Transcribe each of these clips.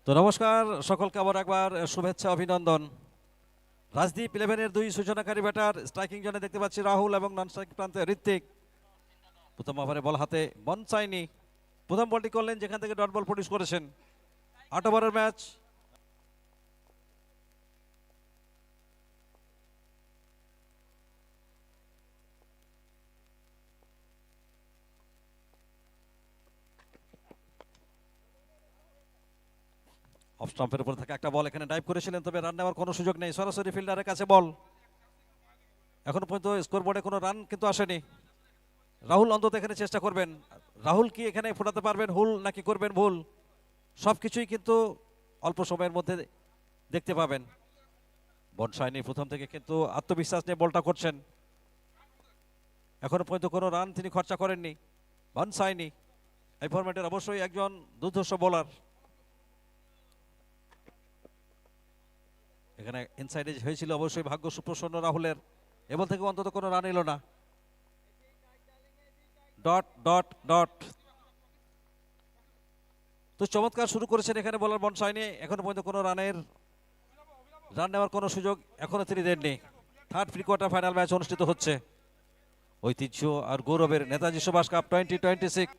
তো নমস্কার সকলকে আবার একবার শুভেচ্ছা অভিনন্দন। রাজদীপ 11-এর দুই সূচনাকারী ব্যাটার স্ট্রাইকিং জোনে দেখতে পাচ্ছি রাহুল এবং নন স্ট্রাইক প্রান্তে ঋত্বিক। প্রথম ওভারে বল হাতে বনসাইনি প্রথম বলটি করলেন যেখান থেকে ডট বল প্রডিউস করেছেন। 8 ওভারের ম্যাচ। অফ স্টাম্পের উপর থাকা একটা বল এখানে ডাইভ করেছিলেন, তবে রান নেওয়ার কোনো সুযোগ নেই। সরাসরি ফিল্ডারের কাছে বল। এখনো পর্যন্ত স্কোর বোর্ডে কোনো রান কিন্তু আসেনি। রাহুল অন্তত এখানে চেষ্টা করবেন। রাহুল কি এখানে ফোটাতে পারবেন হুল নাকি করবেন ভুল, সব কিছুই কিন্তু অল্প সময়ের মধ্যে দেখতে পাবেন। বনসাইনি প্রথম থেকে কিন্তু আত্মবিশ্বাস নিয়ে বলটা করছেন। এখনো পর্যন্ত কোনো রান তিনি খরচা করেননি বনসাইনি। এই ফরম্যাটের অবশ্যই একজন দুর্ধর্ষ বোলার। এখানে ইনসাইডে হয়েছিল অবশ্যই ভাগ্য সুপ্রসন্ন রাহুলের। এবল থেকে অন্তত কোনো রান এলো না। Dot dot dot. তো চমৎকার শুরু করেছেন এখানে বলার বনসাইনি। এখনো পর্যন্ত কোনো রান নেওয়ার কোনো সুযোগ এখনো তিনি দেননি। Third pre quarter final match অনুষ্ঠিত হচ্ছে ঐতিহ্য আর গৌরবের নেতাজি সুভাষ কাপ 2026।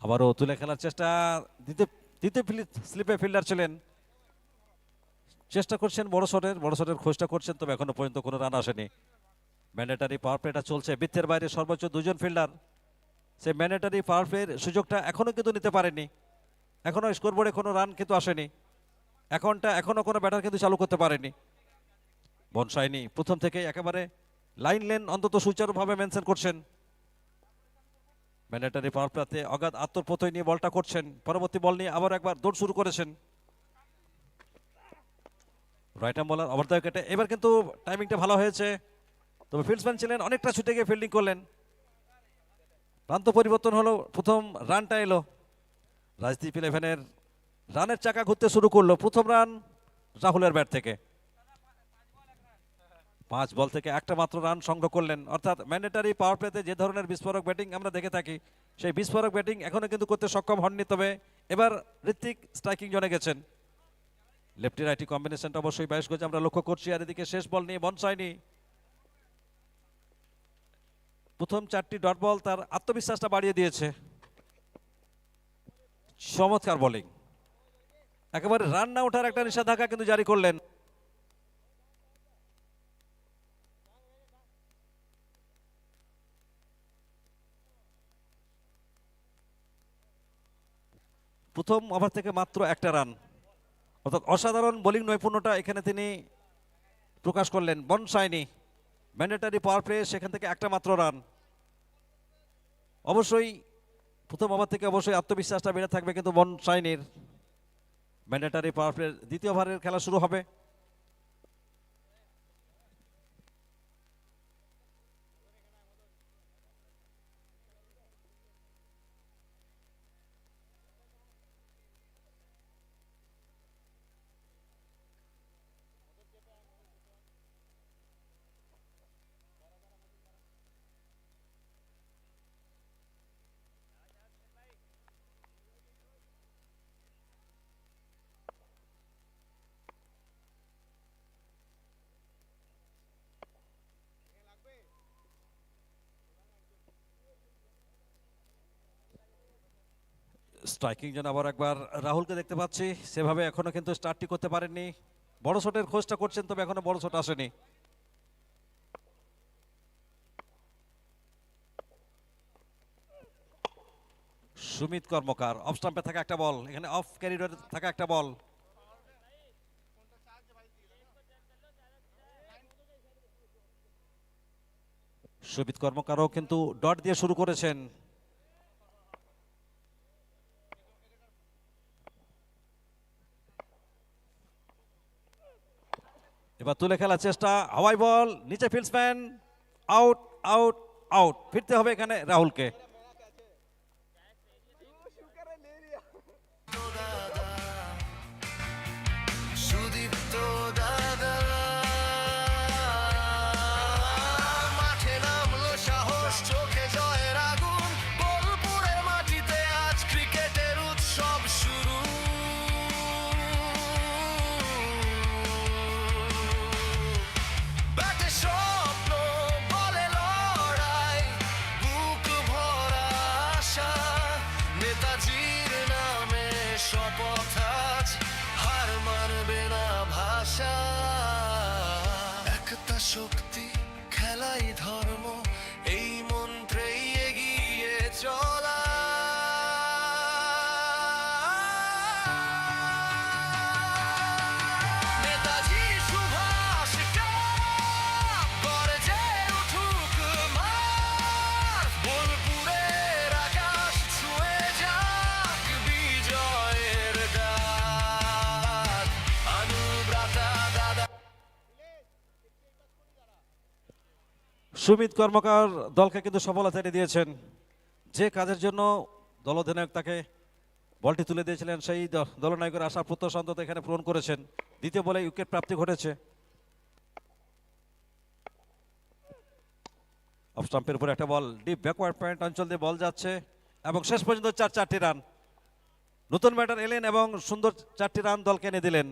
আবারও তুলে খেলার চেষ্টা। দ্বিতীয় স্লিপে ফিল্ডার ছিলেন, চেষ্টা করছেন বড় শটের খোঁজটা করছেন, তবে এখনো পর্যন্ত কোনো রান আসেনি। ম্যান্ডেটারি পাওয়ার প্লেটা চলছে, বৃত্তের বাইরে সর্বোচ্চ দুজন ফিল্ডার। সেই ম্যান্ডেটারি পাওয়ার প্লের সুযোগটা এখনো কিন্তু নিতে পারেনি। এখনো স্কোরবোর্ডে কোনো রান কিন্তু আসেনি। এখনো কোনো ব্যাটার কিন্তু চালু করতে পারেনি। বনসাইনি প্রথম থেকে একেবারে লাইন লেন অন্তত সুচারুভাবে মেনশন করছেন। ম্যান্ডেটারি পাওয়ার প্লেতে অগাধ আত্মপ্রত্যয় নিয়ে বলটা করছেন। পরবর্তী বল নিয়ে আবার একবার দৌড় শুরু করেছেন। Right arm bowler over the উইকেটে। এবার কিন্তু টাইমিংটা ভালো হয়েছে, তবে ফিল্ডসম্যান ছিলেন অনেকটা ছুটে গিয়ে ফিল্ডিং করলেন। প্রান্ত পরিবর্তন হলো, প্রথম রানটা এলো। রাজদীপ 11-এর রানের চাকা ঘুরতে শুরু করলো। প্রথম রান রাহুলের ব্যাট থেকে। 5 বল থেকে একটা মাত্র রান সংগ্রহ করলেন। অর্থাৎ ম্যান্ডেটারি পাওয়ার প্লেতে যে ধরনের বিস্ফোরক ব্যাটিং আমরা দেখে থাকি, সেই বিস্ফোরক ব্যাটিং এখনো কিন্তু করতে সক্ষম হননি। তবে এবার ঋত্বিক স্ট্রাইকিং জোনে গেছেন। লেফটি রাইটি কম্বিনেশনটা অবশ্যই 22 গজ আমরা লক্ষ্য করছি। আর এদিকে শেষ বল নিয়ে বনসাইনি। প্রথম 4টি ডট বল তার আত্মবিশ্বাসটা বাড়িয়ে দিয়েছে। চমৎকার বোলিং, একেবারে রান না ওঠার একটা নিষেধাজ্ঞা কিন্তু জারি করলেন। প্রথম ওভার থেকে মাত্র একটা রান, অর্থাৎ অসাধারণ বোলিং নৈপুণ্যটা এখানে তিনি প্রকাশ করলেন বনসাইনি। ম্যান্ডেটারি পাওয়ার প্লে, সেখান থেকে একটা মাত্র রান। অবশ্যই প্রথম ওভার থেকে অবশ্যই আত্মবিশ্বাসটা বেড়ে থাকবে কিন্তু বনসাইনির। ম্যান্ডেটারি পাওয়ার প্লে দ্বিতীয় ওভারের খেলা শুরু হবে। স্ট্রাইকিং জন্য আবার একবার রাহুলকে দেখতে পাচ্ছি। সেভাবে এখনো কিন্তু স্টার্টটি করতে পারেননি। বড় শটের খোঁজটা করছেন, তবে এখনো বড় শট আসেনি। সুমিত কর্মকার অফ স্টাম্পে থাকা একটা বল, এখানে অফ ক্যারিডরে থাকা একটা বল। সুমিত কর্মকারও কিন্তু ডট দিয়ে শুরু করেছেন। এবার তুলে খেলার চেষ্টা, হাওয়াই বল, নিচে ফিল্ডসম্যান, আউট আউট আউট। ফিরতে হবে এখানে রাহুলকে। শক্তি খেলাই ধর্ম, এই মন্ত্রেই এগিয়ে চলা। নেতাজি সুভাষ গর্জে উঠুক মার, বোলপুরের আকাশ ছুঁয়ে যাক বিজয়ের ডাক। অনুব্রতা দাদা। সুমিত কর্মকার দলকে কিন্তু সফলতা এনে দিয়েছেন। যে কাজের জন্য দলাধিনায়ক তাকে বলটি তুলে দিয়েছিলেন, সেই দলনায়কের আশা প্রত্যাশা অন্তত এখানে পূরণ করেছেন। দ্বিতীয় বলে উইকেট প্রাপ্তি ঘটেছে। অফ স্টাম্পের উপরে একটা বল, ডিপ ব্যাকওয়ার্ড পয়েন্ট অঞ্চল দিয়ে বল যাচ্ছে এবং শেষ পর্যন্ত চারটি রান। নতুন ব্যাটার এলেন এবং সুন্দর 4টি রান দলকে এনে দিলেন।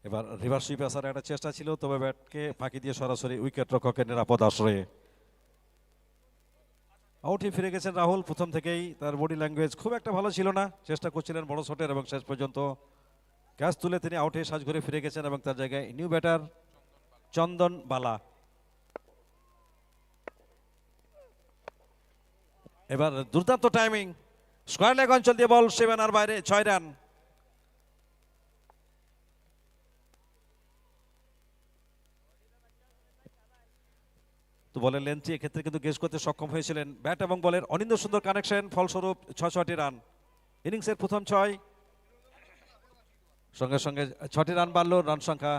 এবার রিভার্স সুইপ আসার একটা চেষ্টা ছিল, তবে ব্যাটকে ফাঁকি দিয়ে সরাসরি উইকেট রক্ষকের নিরাপদ আশ্রয়ে আউটে ফিরে গেছেন রাহুল। প্রথম থেকেই তার বডি ল্যাঙ্গুয়েজ খুব একটা ভালো ছিল না, চেষ্টা করছিলেন বড় শটের এবং শেষ পর্যন্ত ক্যাচ তুলে তিনি আউটে সাজ ঘুরে ফিরে গেছেন এবং তার জায়গায় নিউ ব্যাটার চন্দন বালা। এবার দুর্দান্ত টাইমিং, স্কয়ার লেগ অঞ্চল দিয়ে বল, সীমানার বাইরে 6 রান। তো বলের লেন্থটি এক্ষেত্রে কিন্তু গেস করতে সক্ষম হয়েছিলেন। ব্যাট এবং বলের অনিন্দ সুন্দর কানেকশন, ফলস্বরূপ 6টি রান। ইনিংসের প্রথম 6, সঙ্গে সঙ্গে 6টি রান বাড়ল রান সংখ্যা।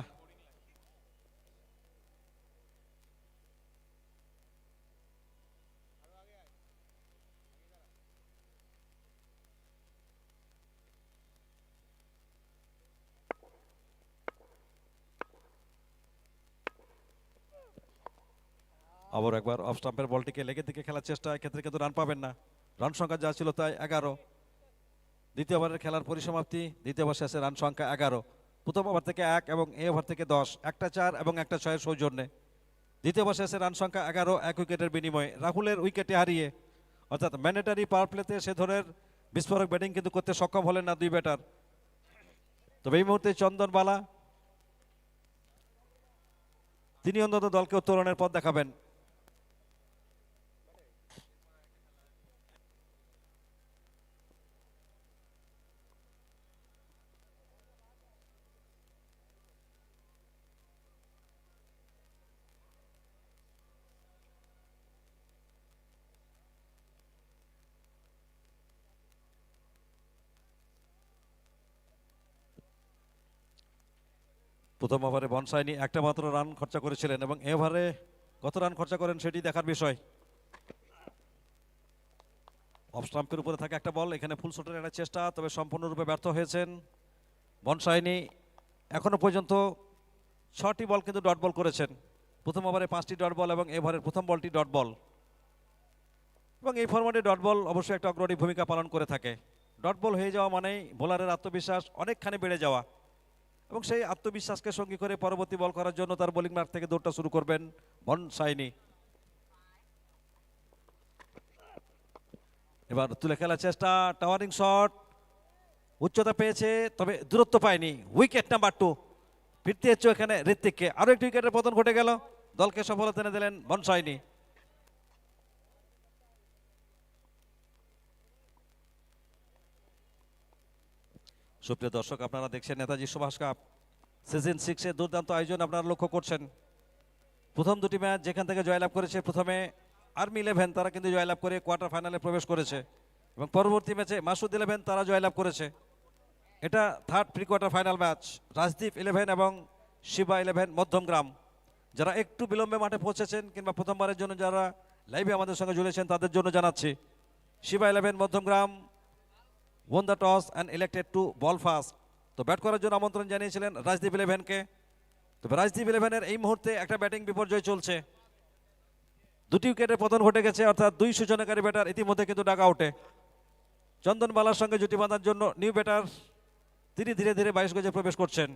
আবার একবার অফ স্টাম্পের বলটিকে লেগের দিকে খেলার চেষ্টা, এক্ষেত্রে কিন্তু রান পাবেন না। রান সংখ্যা যা ছিল তাই 11। দ্বিতীয় ওভারের খেলার পরিসমাপ্তি, দ্বিতীয় ওভার শেষে রান সংখ্যা 11। প্রথম ওভার থেকে 1 এবং এ ওভার থেকে 10, একটা 4 এবং একটা 6-এর সৌজন্যে। দ্বিতীয় ওভার শেষে রান সংখ্যা 11, 1 উইকেটের বিনিময়ে রাহুলের উইকেটে হারিয়ে, অর্থাৎ ম্যান্ডেটারি পাওয়ার প্লেতে সে ধরনের বিস্ফোরক ব্যাটিং কিন্তু করতে সক্ষম হলেন না দুই ব্যাটার। তবে এই মুহূর্তে চন্দন বালা তিনি অন্তত দলকে উত্তরণের পথ দেখাবেন। প্রথম ওভারে বনসাইনি একটা মাত্র রান খরচা করেছিলেন এবং এ ওভারে কত রান খরচা করেন সেটি দেখার বিষয়। অফ স্টাম্পের উপরে থাকে একটা বল, এখানে ফুল শটের একটা চেষ্টা, তবে সম্পূর্ণরূপে ব্যর্থ হয়েছেন বনসাইনি। এখনো পর্যন্ত 6টি বল কিন্তু ডট বল করেছেন। প্রথম ওভারে 5টি ডট বল এবং এ ওভারের প্রথম বলটি ডট বল, এবং এই ফরম্যাটে ডট বল অবশ্যই একটা অগ্রণী ভূমিকা পালন করে থাকে। ডট বল হয়ে যাওয়া মানেই বোলারের আত্মবিশ্বাস অনেকখানি বেড়ে যাওয়া, এবং সেই আত্মবিশ্বাসকে সঙ্গী করে পরবর্তী বল করার জন্য তার বোলিং মার্ক থেকে দৌড়টা শুরু করবেন বনসাইনি। এবার তুলে খেলার চেষ্টা, টাওয়ারিং শট, উচ্চতা পেয়েছে তবে দূরত্ব পায়নি। উইকেট নাম্বার 2, ফিরতে হচ্ছে এখানে ঋত্বিককে। আরো একটি উইকেটের পতন ঘটে গেল, দলকে সফলতা এনে দিলেন বনসাইনি। সুপ্রিয় দর্শক, আপনারা দেখছেন নেতাজি সুভাষ কাপ সিজন 6-এর দুর্দান্ত আয়োজন আপনারা লক্ষ্য করছেন। প্রথম দুটি ম্যাচ যেখান থেকে জয়লাভ করেছে, প্রথমে আর্মি 11 তারা কিন্তু জয়লাভ করে কোয়ার্টার ফাইনালে প্রবেশ করেছে, এবং পরবর্তী ম্যাচে মাসুদ 11 তারা জয়লাভ করেছে। এটা third pre quarter final match. Rajdeep 11 এবং শিবা 11 মধ্যমগ্রাম, যারা একটু বিলম্বে মাঠে পৌঁছেছেন কিংবা প্রথমবারের জন্য যারা লাইভে আমাদের সঙ্গে জুড়েছেন তাদের জন্য জানাচ্ছি, Shiva 11 Madhyamgram won the toss and elected to ball fast। তো ব্যাট করার জন্য আমন্ত্রণ জানিয়েছিলেন রাজদীপ 11কে। তবে রাজদীপ 11-এর এই মুহূর্তে একটা ব্যাটিং বিপর্যয় চলছে। দুটি উইকেটের পতন ঘটে গেছে, অর্থাৎ দুই সূচনাকারী ব্যাটার ইতিমধ্যে কিন্তু ডাক আউটে। চন্দন বালার সঙ্গে জুটি বাঁধার জন্য নিউ ব্যাটার তিনি ধীরে ধীরে 22 গজে প্রবেশ করছেন।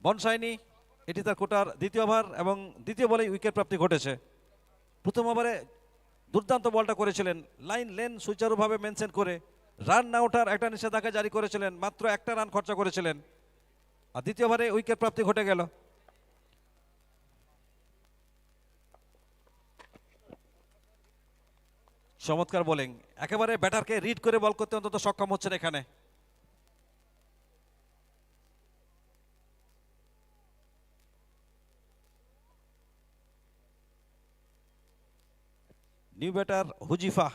বনসাইনি, এটি তার কোটার দ্বিতীয় ওভার এবং দ্বিতীয় বলেই উইকেট প্রাপ্তি ঘটেছে। প্রথম ওভারে দুর্দান্ত বলটা করেছিলেন, লাইন লেন সুচারুভাবে মেনশন করে রান না ওঠার একটা নিষেধাজ্ঞা জারি করেছিলেন, মাত্র একটা রান খরচা করেছিলেন, আর দ্বিতীয় ওভারে উইকেট প্রাপ্তি ঘটে গেল। চমৎকার বোলিং, একেবারে ব্যাটারকে রিড করে বল করতে অন্তত সক্ষম হচ্ছেন এখানে। New batter Huzaifa.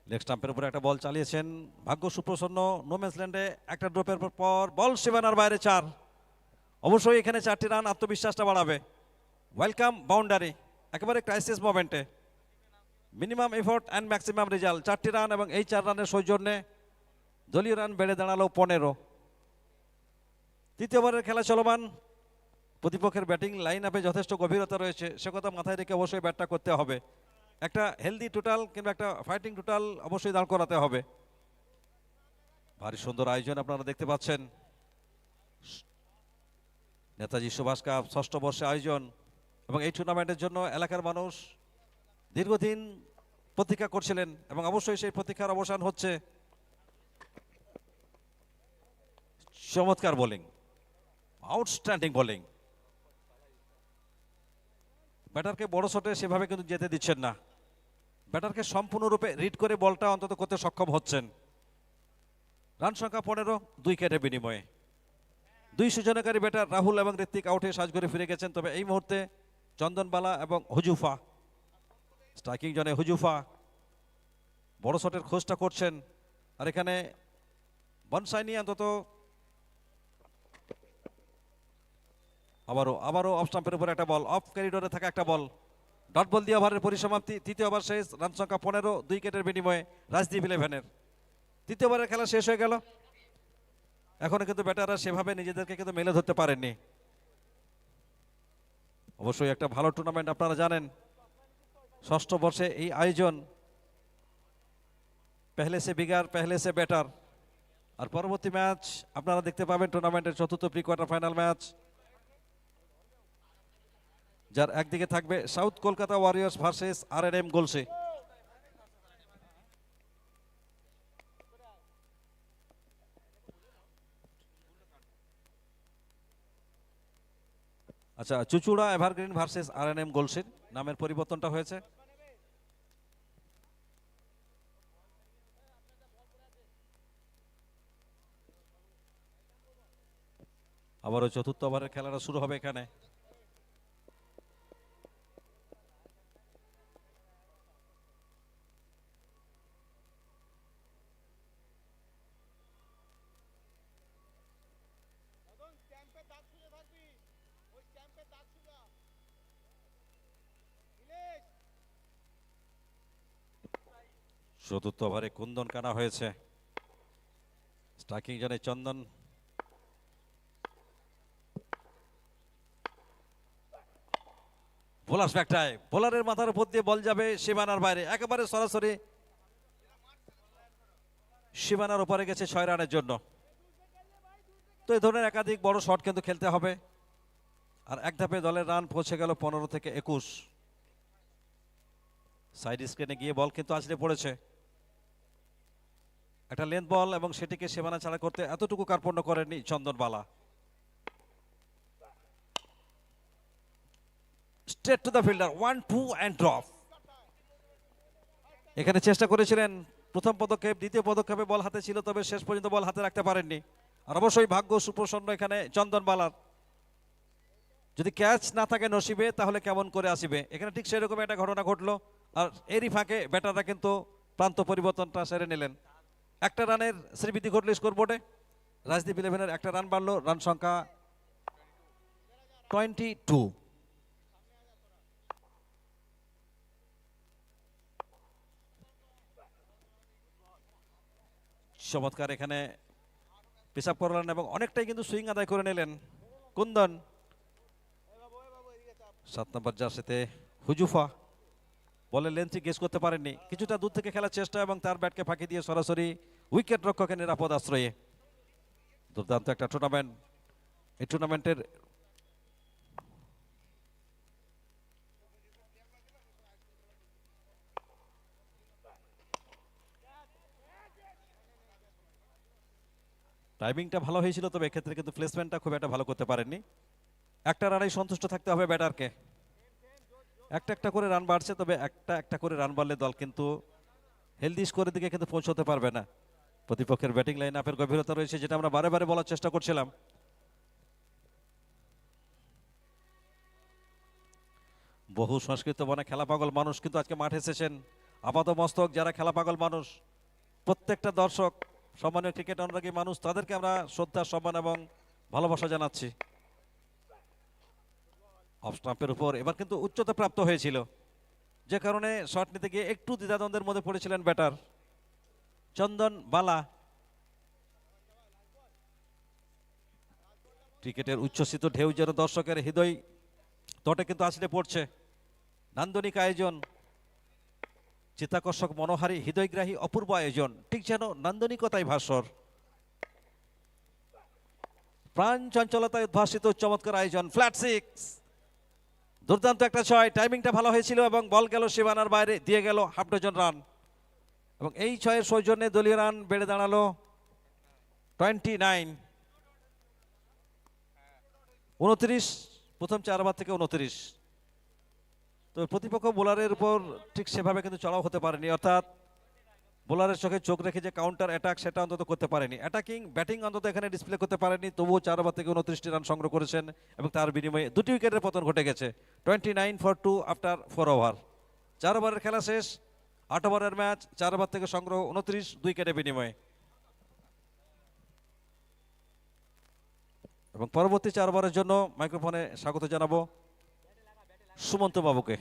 লেগ স্টাম্পের উপরে একটা বল চালিয়েছেন, ভাগ্য সুপ্রসন্ন। নোম্যান্সল্যান্ডে একটা ড্রপের পর বল সীমানার বাইরে 4। অবশ্যই এখানে 4টি রান আত্মবিশ্বাসটা বাড়াবে। ওয়েলকাম বাউন্ডারি, একেবারে ক্রাইসিস মোমেন্টে minimum effort and maximum result. 4টি রান এবং এই 4 রানের সৌজন্যে দলীয় রান বেড়ে দাঁড়ালো 15। তৃতীয় ওভারের খেলা চলমান। প্রতিপক্ষের ব্যাটিং লাইন আপে যথেষ্ট গভীরতা রয়েছে, সে কথা মাথায় রেখে অবশ্যই ব্যাটটা করতে হবে। একটা হেলদি টোটাল কিংবা একটা ফাইটিং টোটাল অবশ্যই দাঁড় করাতে হবে। ভারী সুন্দর আয়োজন আপনারা দেখতে পাচ্ছেন। নেতাজি সুভাষ কাপ 6ষ্ঠ বর্ষে আয়োজন, এবং এই টুর্নামেন্টের জন্য এলাকার মানুষ দীর্ঘদিন প্রতীক্ষা করছিলেন এবং অবশ্যই সেই প্রতীক্ষার অবসান হচ্ছে। চমৎকার বোলিং, আউটস্ট্যান্ডিং বোলিং। ব্যাটারকে বড় শটে সেভাবে কিন্তু যেতে দিচ্ছেন না, ব্যাটারকে সম্পূর্ণরূপে রিড করে বলটা অন্তত করতে সক্ষম হচ্ছেন। রান সংখ্যা 15, 2 উইকেটের বিনিময়ে। দুই সূচনাকারী ব্যাটার রাহুল এবং ঋত্বিক আউটে সাজঘরে ফিরে গেছেন, তবে এই মুহূর্তে চন্দনবালা এবং হুজুফা স্ট্রাইকিং জোনে। হুজুফা বড় শটের খোঁজটা করছেন, আর এখানে বনসাইনি অন্তত আবারও অফ স্টাম্পের উপর একটা বল, অফ ক্যারিডোরে থাকা একটা বল, ডট বল দিয়ে ওভারের পরিসমাপ্তি। তৃতীয় ওভার শেষ, রান সংখ্যা 15, 2 উইকেটের বিনিময়ে রাজদীপ 11-এর। তৃতীয় ওভারের খেলা শেষ হয়ে গেল। এখনো কিন্তু ব্যাটাররা সেভাবে নিজেদেরকে কিন্তু মেলে ধরতে পারেননি। অবশ্যই একটা ভালো টুর্নামেন্ট, আপনারা জানেন 6ষ্ঠ বর্ষে এই আয়োজন। পেহলে সে বিগার পেহলে সে ব্যাটার। আর পরবর্তী ম্যাচ আপনারা দেখতে পাবেন টুর্নামেন্টের 4র্থ প্রি কোয়ার্টার ফাইনাল ম্যাচ, যার একদিকে থাকবে south Kolkata Warriors versus RNM glossy. আচ্ছা, চুচুড়া এভারগ্রিন ভার্সেস RNM গোলসির নামের পরিবর্তনটা হয়েছে। আবারও 4র্থ ওভারের খেলাটা শুরু হবে এখানে। চতুর্থ ওভারে কুন্দন কানা হয়েছে, স্ট্রাইকিং জোনে চন্দন। বোলার ব্যাকটায় বোলারের মাথার উপর দিয়ে বল যাবে সীমানার বাইরে, একেবারে সরাসরি সীমানার উপরে গেছে 6 রানের জন্য। তো এই ধরনের একাধিক বড় শট কিন্তু খেলতে হবে, আর এক ধাপে দলের রান পৌঁছে গেল 15 থেকে 21। সাইড স্ক্রিনে গিয়ে বল কিন্তু আছড়ে পড়েছে, একটা লেন্থ বল, এবং সেটিকে সীমানা ছাড়া করতে এতটুকু কার্পণ্য করেননি Chandanbala. Straight to the fielder, 1-2 and drop. এখানে চেষ্টা করেছিলেন প্রথম পদক্ষেপ, দ্বিতীয় পদক্ষেপে বল হাতে ছিল, তবে শেষ পর্যন্ত বল হাতে রাখতে পারেননি। আর অবশ্যই ভাগ্য সুপ্রসন্ন এখানে চন্দনবালার। যদি ক্যাচ না থাকে নসিবে, তাহলে কেমন করে আসিবে। এখানে ঠিক সেরকম একটা ঘটনা ঘটলো, আর এরই ফাঁকে ব্যাটাররা কিন্তু প্রান্ত পরিবর্তনটা সেরে নিলেন। একটা রানের শ্রীবৃদ্ধি ঘটল স্কোরবোর্ডে। রাজদীপ 11-এর একটা রান বাড়লো, রান সংখ্যা 22। চমৎকার এখানে পেশাব করলেন এবং অনেকটাই কিন্তু সুইং আদায় করে নিলেন কুন্দন। 7 নম্বর জার্সিতে হুজুফা বলের লেন্থে গেস করতে পারেননি, কিছুটা দূর থেকে খেলার চেষ্টা এবং তার ব্যাটকে ফাঁকি দিয়ে সরাসরি উইকেট রক্ষকের নিরাপদ আশ্রয়ে। দুর্দান্ত একটা টুর্নামেন্ট। এই টুর্নামেন্টের টাইমিংটা ভালো হয়েছিল, তবে এক্ষেত্রে কিন্তু প্লেসমেন্টটা খুব একটা ভালো করতে পারেননি। একটা রানেই সন্তুষ্ট থাকতে হবে ব্যাটারকে। একটা একটা করে রান বাড়ছে, তবে একটা একটা করে রান বাড়লে দল কিন্তু হেলদি স্কোরের দিকে কিন্তু পৌঁছতে পারবে না। প্রতিপক্ষের ব্যাটিং লাইন আপের গভীরতা রয়েছে, যেটা আমরা বারে বারে বলার চেষ্টা করছিলাম। বহু সংস্কৃত বনে খেলা পাগল মানুষ কিন্তু আজকে মাঠে এসেছেন। আপাত মস্তক যারা খেলা পাগল মানুষ, প্রত্যেকটা দর্শক, সম্মানীয় ক্রিকেট অনুরাগী মানুষ, তাদেরকে আমরা শ্রদ্ধা, সম্মান এবং ভালোবাসা জানাচ্ছি। অফ স্টাম্পের উপর এবার কিন্তু উচ্চতা প্রাপ্ত হয়েছিল, যে কারণে শট নিতে গিয়ে একটু দ্বিধাদ্বন্দ্বের মধ্যে পড়েছিলেন ব্যাটার চন্দন বালা। ক্রিকেটের উচ্ছ্বসিত ঢেউ যেন দর্শকের হৃদয় তটে কিন্তু আছড়ে পড়ছে। নান্দনিক আয়োজন, চিত্তাকর্ষক, মনোহারী, হৃদয়গ্রাহী, অপূর্ব আয়োজন, ঠিক যেন নান্দনিকতায় ভাস্বর। প্রাণ চঞ্চলতায় উদ্ভাসিত চমৎকার আয়োজন। ফ্ল্যাট সিক্স, দুর্দান্ত একটা ছয়। টাইমিংটা ভালো হয়েছিল এবং বল গেল সীমানার বাইরে, দিয়ে গেল হাফ ডজন রান এবং এই ছয়ের সৌজন্যে দলীয় রান বেড়ে দাঁড়ালো 29। 29 প্রথম 4 ওভার থেকে 29। তো প্রতিপক্ষ বোলারের উপর ঠিক সেভাবে কিন্তু চড়াও হতে পারেনি, অর্থাৎ বোলারের চোখে চোখ রেখে যে কাউন্টার অ্যাটাক সেটা অন্তত করতে পারেনি। অ্যাটাকিং ব্যাটিং অন্তত এখানে ডিসপ্লে করতে পারেনি, তবুও 4 ওভার থেকে 29টি রান সংগ্রহ করেছেন এবং তার বিনিময়ে 2টি উইকেটের পতন ঘটে গেছে। 29 ফর 2 আফটার 4 ওভার। 4 ওভারের খেলা শেষ, 8 ওভারের ম্যাচ, 4 ওভার থেকে সংগ্রহ 29, 2 উইকেটের বিনিময়ে। এবং পরবর্তী 4 ওভারের জন্য মাইক্রোফোনে স্বাগত জানাবো সুমন্ত বাবুকে।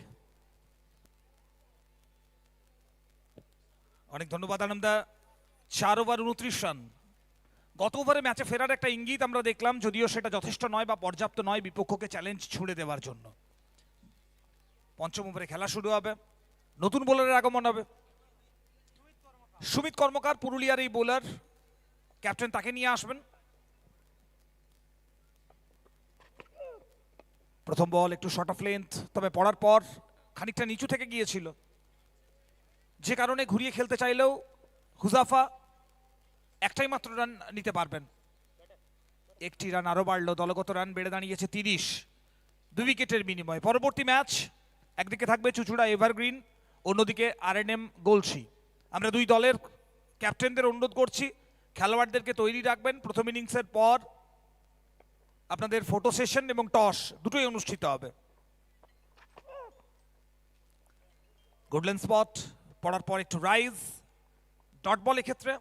অনেক ধন্যবাদ আনন্দা। 4 over 29 run. গত ওভারে ম্যাচে ফেরার একটা ইঙ্গিত আমরা দেখলাম, যদিও সেটা যথেষ্ট নয় বা পর্যাপ্ত নয় বিপক্ষকে চ্যালেঞ্জ ছুড়ে দেওয়ার জন্য। পঞ্চম ওভারে খেলা শুরু হবে, নতুন বোলারের আগমন হবে। সুমিত কর্মকার পুরুলিয়ার এই বোলার, ক্যাপ্টেন তাকে নিয়ে আসবেন। প্রথম বল একটু শর্ট অফ লেন্থ, তবে পড়ার পর খানিকটা নিচু থেকে গিয়েছিল, যে কারণে ঘুরিয়ে খেলতে চাইলেও হুজাফা একটাই মাত্র রান নিতে পারবেন। একটি রান আরো বাড়লো, দলগত রান বেড়ে দাঁড়িয়েছে 30, 2 উইকেটের বিনিময়ে। পরবর্তী ম্যাচ, একদিকে থাকবে চুচুড়া এভারগ্রিন, অন্যদিকে আরএনএম গোলসি। আমরা দুই দলের ক্যাপ্টেনদের অনুরোধ করছি খেলোয়াড়দেরকে তৈরি রাখবেন। প্রথম ইনিংসের পর আপনাদের ফটো সেশন এবং টস দুটোই অনুষ্ঠিত হবে। গোল্ডেন স্পট পড়ার পর একটু রাইজ, ডট বল এক্ষেত্রে।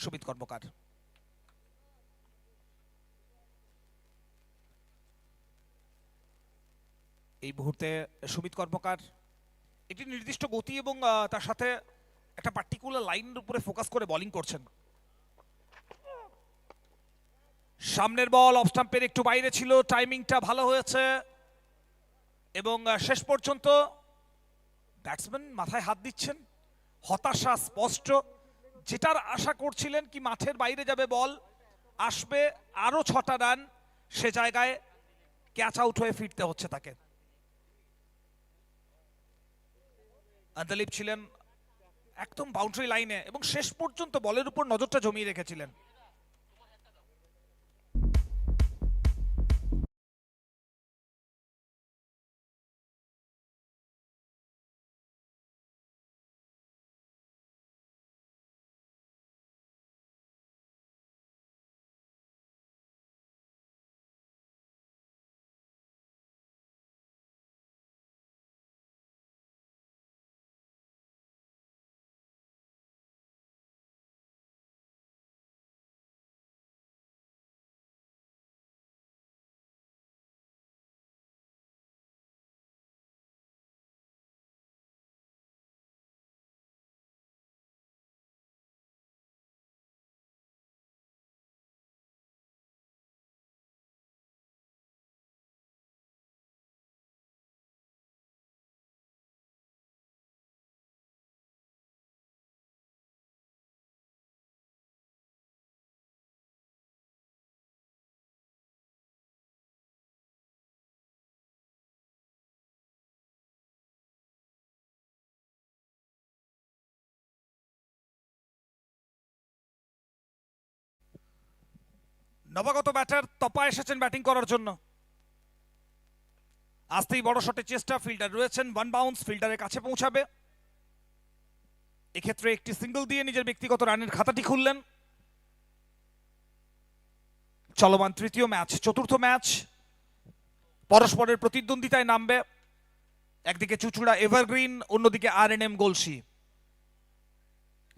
সুমিত কর্মকার এই মুহূর্তে, সুমিত কর্মকার একটি নির্দিষ্ট গতি এবং তার সাথে একটা পার্টিকুলার লাইনের উপরে ফোকাস করে বোলিং করছেন। সামনের বল অফ স্টাম্পের একটু বাইরে ছিল, টাইমিংটা ভালো হয়েছে এবং শেষ পর্যন্ত ব্যাটসম্যান মাথায় হাত দিচ্ছেন, হতাশা স্পষ্ট। যেটার আশা করছিলেন কি মাঠের বাইরে যাবে বল, আসবে আরো 6টা রান, সে জায়গায় ক্যাচ আউট হয়ে ফিরতে হচ্ছে তাকে। আন্দালিপ ছিলেন একদম বাউন্ডারি লাইনে এবং শেষ পর্যন্ত বলের উপর নজরটা জমিয়ে রেখেছিলেন। নবাগত ব্যাটার তপা এসেছেন ব্যাটিং করার জন্য। আসতেই বড় শটে চেষ্টা, ফিল্ডার রয়েছেন, ওয়ান বাউন্স, ফিল্ডারের কাছে পৌঁছাবে। এক্ষেত্রে একটি সিঙ্গেল দিয়ে নিজের ব্যক্তিগত রানের খাতাটি খুললেন। চলমান তৃতীয় ম্যাচ, চতুর্থ ম্যাচ পরস্পরের প্রতিদ্বন্দ্বিতায় নামবে। একদিকে চুচুড়া এভারগ্রিন, অন্যদিকে RNM গলসি।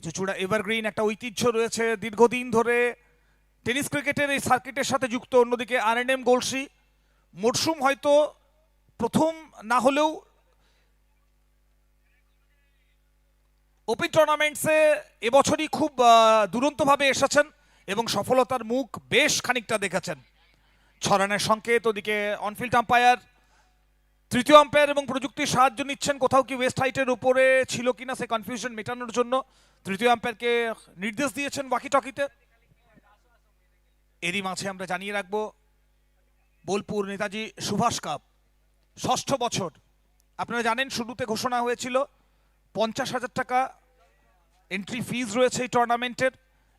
চুচুড়া এভারগ্রিন একটা ঐতিহ্য রয়েছে দীর্ঘদিন ধরে টেনিস ক্রিকেটের এই সার্কিটের সাথে যুক্ত, অন্যদিকে RNM গলসি মরশুম হয়তো প্রথম না হলেও ওপেন টুর্নামেন্টসে এবছরই খুব দুরন্তভাবে এসেছেন এবং সফলতার মুখ বেশ খানিকটা দেখেছেন। 6 রানের সংকেত, ওদিকে অনফিল্ড আম্পায়ার, তৃতীয় আম্পায়ার এবং প্রযুক্তির সাহায্য নিচ্ছেন। কোথাও কি ওয়েস্ট হাইটের উপরে ছিল কিনা সে কনফিউশন মেটানোর জন্য তৃতীয় আম্পায়ারকে নির্দেশ দিয়েছেন ওয়াকি টকিতে। এরই মাঝে আমরা জানিয়ে রাখবো বোলপুর নেতাজি সুভাষ কাপ 6ষ্ঠ বছর। আপনারা জানেন শুরুতে ঘোষণা হয়েছিল 50,000 টাকা এন্ট্রি ফিজ রয়েছে এই টুর্নামেন্টের,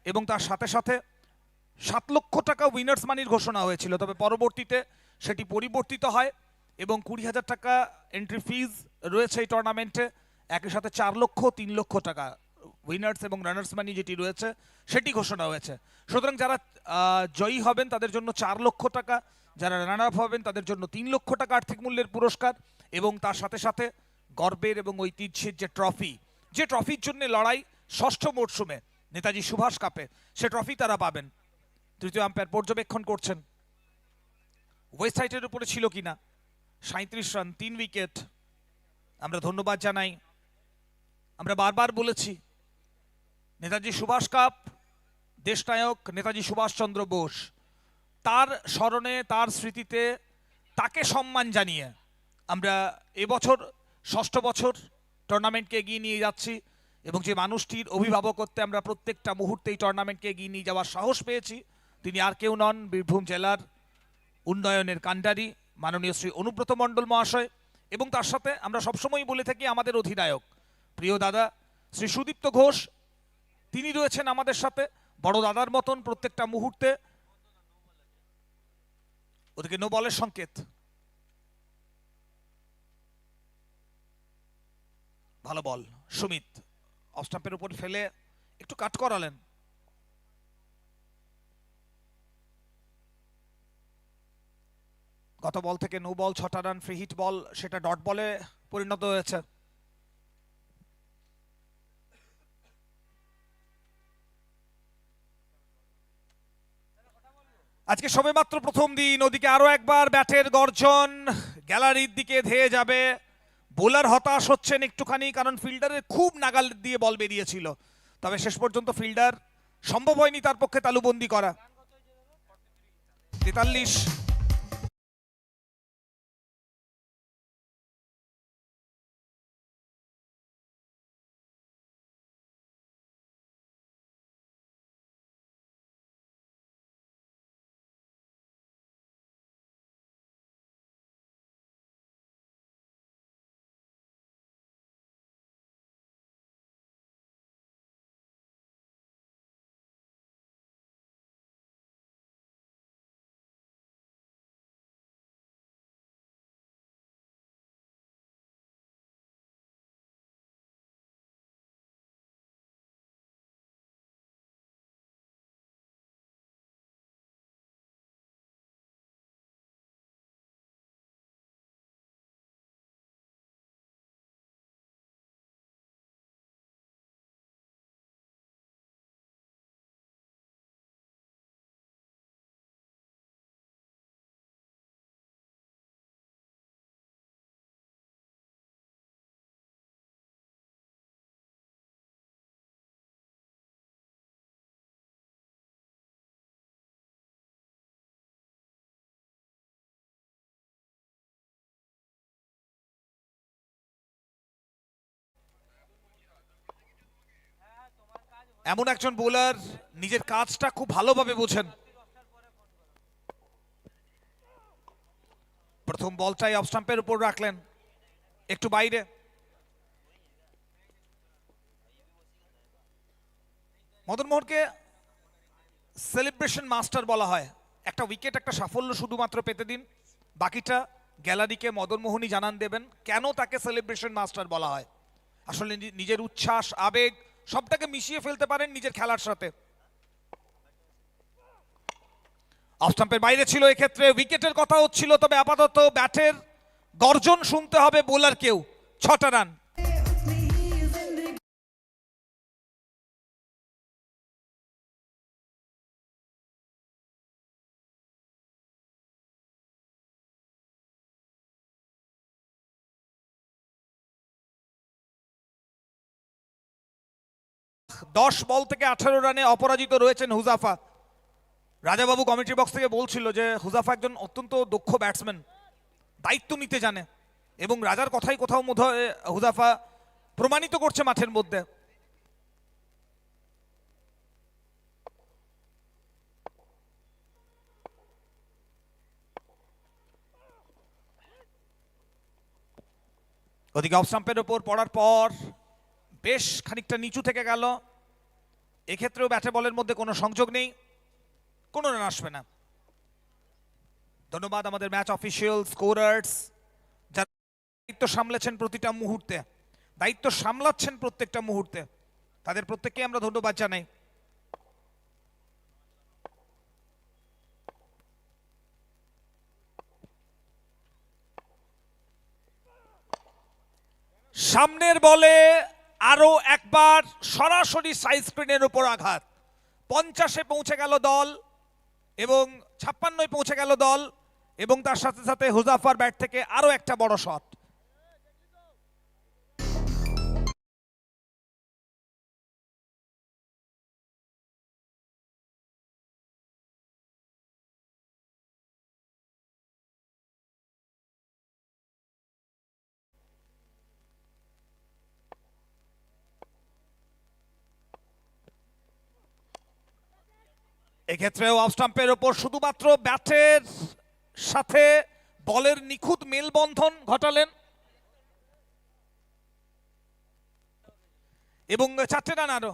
এবং তার সাথে সাথে 7 লক্ষ টাকা উইনার্স মানির ঘোষণা হয়েছিল। তবে পরবর্তীতে সেটি পরিবর্তিত হয় এবং 20,000 টাকা এন্ট্রি ফিজ রয়েছে এই টুর্নামেন্টে, একই সাথে 4 লক্ষ 3 লক্ষ টাকা উইনার্স এবং রানার্স মানি যেটি রয়েছে সেটি ঘোষণা হয়েছে। সুতরাং যারা জয়ী হবেন তাদের জন্য 4 লক্ষ টাকা, যারা রানার আপ হবেন তাদের জন্য 3 লক্ষ টাকা আর্থিক মূল্যের পুরস্কার, এবং তার সাথে সাথে গর্বের এবং ঐতিহ্যের যে ট্রফি, যে ট্রফির জন্য লড়াই 6ষ্ঠ মরশুমে নেতাজি সুভাষ কাপে, সে ট্রফি তারা পাবেন। তৃতীয় আম্পায়ার পর্যবেক্ষণ করছেন ওয়েস্ট সাইডের উপরে ছিল কিনা। 37 রান, 3 উইকেট। আমরা ধন্যবাদ জানাই। আমরা বারবার বলেছি নেতাজি সুভাষ কাপ, দেশনায়ক নেতাজি সুভাষচন্দ্র বোস, তার স্মরণে, তার স্মৃতিতে, তাকে সম্মান জানিয়ে আমরা এবছর 6ষ্ঠ বছর টুর্নামেন্টকে এগিয়ে নিয়ে যাচ্ছি, এবং যে মানুষটির অভিভাবকত্বে আমরা প্রত্যেকটা মুহূর্তে এই টুর্নামেন্টকে এগিয়ে নিয়ে যাওয়ার সাহস পেয়েছি তিনি আর কেউ নন, বীরভূম জেলার উন্নয়নের কাণ্ডারি মাননীয় শ্রী অনুব্রত মণ্ডল মহাশয়। এবং তার সাথে আমরা সবসময় বলে থাকি আমাদের অধিনায়ক প্রিয় দাদা শ্রী সুদীপ্ত ঘোষ, তিনি রয়েছেন আমাদের সাথে বড় দাদার মতন প্রত্যেকটা মুহূর্তে। ওদিকে নো বলের সংকেত, ভালো বল, সুমিত অফ স্টাম্পের উপর ফেলে একটু কাট করালেন। গত বল থেকে নো বল, 6টা রান, ফ্রি হিট বল, সেটা ডট বলে পরিণত হয়েছে। আজকে সবেমাত্র প্রথম দিন, ওদিকে আরো একবার ব্যাটের গর্জন গ্যালারির দিকে ধেয়ে যাবে। বোলার হতাশ হচ্ছেন একটুখানি, কারণ ফিল্ডারের খুব নাগাল দিয়ে বল বেরিয়েছিল, তবে শেষ পর্যন্ত ফিল্ডার সম্ভব হয়নি তার পক্ষে তালুবন্দি করা। 43। এমন একজন বোলার নিজের কাজটা খুব ভালোভাবে বোঝেন। প্রথম বলটাই অফ স্টাম্পের উপর রাখলেন, একটু বাইরে। মদন মোহনকে সেলিব্রেশন মাস্টার বলা হয়, একটা উইকেট, একটা সাফল্য শুধুমাত্র পেতে দিন, বাকিটা গ্যালারিকে মদনমোহনই জানান দেবেন কেন তাকে সেলিব্রেশন মাস্টার বলা হয়। আসলে নিজের উচ্ছ্বাস, আবেগ সবটাকে মিশিয়ে ফেলতে পারেন নিজের খেলার সাথে। অফ স্টাম্পের বাইরে ছিল, এক্ষেত্রে উইকেটের কথা হচ্ছিল, তবে আপাতত ব্যাটের গর্জন শুনতে হবে বোলারকেও। 6টা রান। দশ বল থেকে 18 রানে অপরাজিত রয়েছেন হুজাফা। রাজাবাবু কমিটি বক্স থেকে বলছিল যে হুজাফা একজন অত্যন্ত দক্ষ ব্যাটসম্যান, দায়িত্ব নিতে জানে, এবং রাজার কথাই কোথাও মধ্যে হুজাফা প্রমাণিত করছে মাঠের মধ্যে। ওদিকে অফ স্টাম্পের ওপর পড়ার পর বেশ খানিকটা নিচু থেকে গেল, এক্ষেত্রেও ব্যাটে বলের মধ্যে কোনো সংযোগ নেই, কোনো রান আসবে না। ধন্যবাদ আমাদের ম্যাচ অফিসিয়াল, স্কোরার্স, যারা দায়িত্ব সামলেছেন প্রতিটা মুহূর্তে, দায়িত্ব সামলাচ্ছেন প্রত্যেকটা মুহূর্তে, তাদের প্রত্যেককে আমরা ধন্যবাদ জানাই। সামনের বলে আরো একবার সরাসরি সাইড স্ক্রিনের উপর আঘাত। 50-এ পৌঁছে গেল দল এবং 56-এ পৌঁছে গেল দল, এবং তার সাথে সাথে হুজাফার ব্যাট থেকে আরো একটা বড় শট। এক্ষেত্রেও অফ স্টাম্পের ওপর শুধুমাত্র ব্যাটের সাথে বলের নিখুঁত মেলবন্ধন ঘটালেন এবং 4টে রান আরো।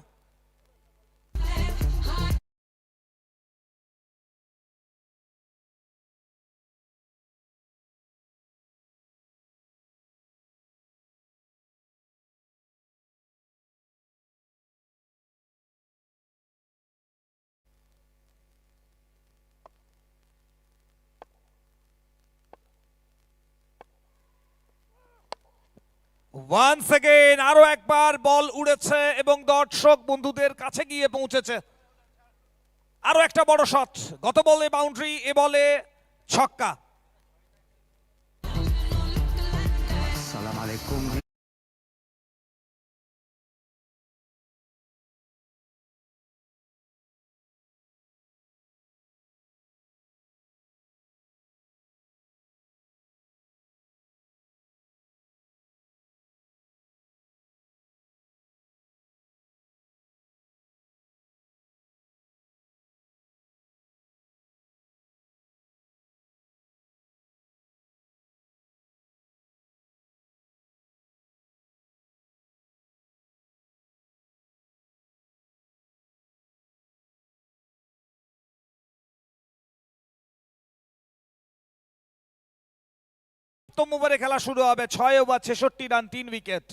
ওয়ান্স এগেইন আরো একবার বল উড়েছে এবং দর্শক বন্ধুদের কাছে গিয়ে পৌঁছেছে। আরো একটা বড় শট, গত বলে বাউন্ডারি, এ বলে ছক্কা। আসসালামু আলাইকুম। প্রথম ওভারে খেলা শুরু হবে, 6 ওভার 66 রান, 3 উইকেট।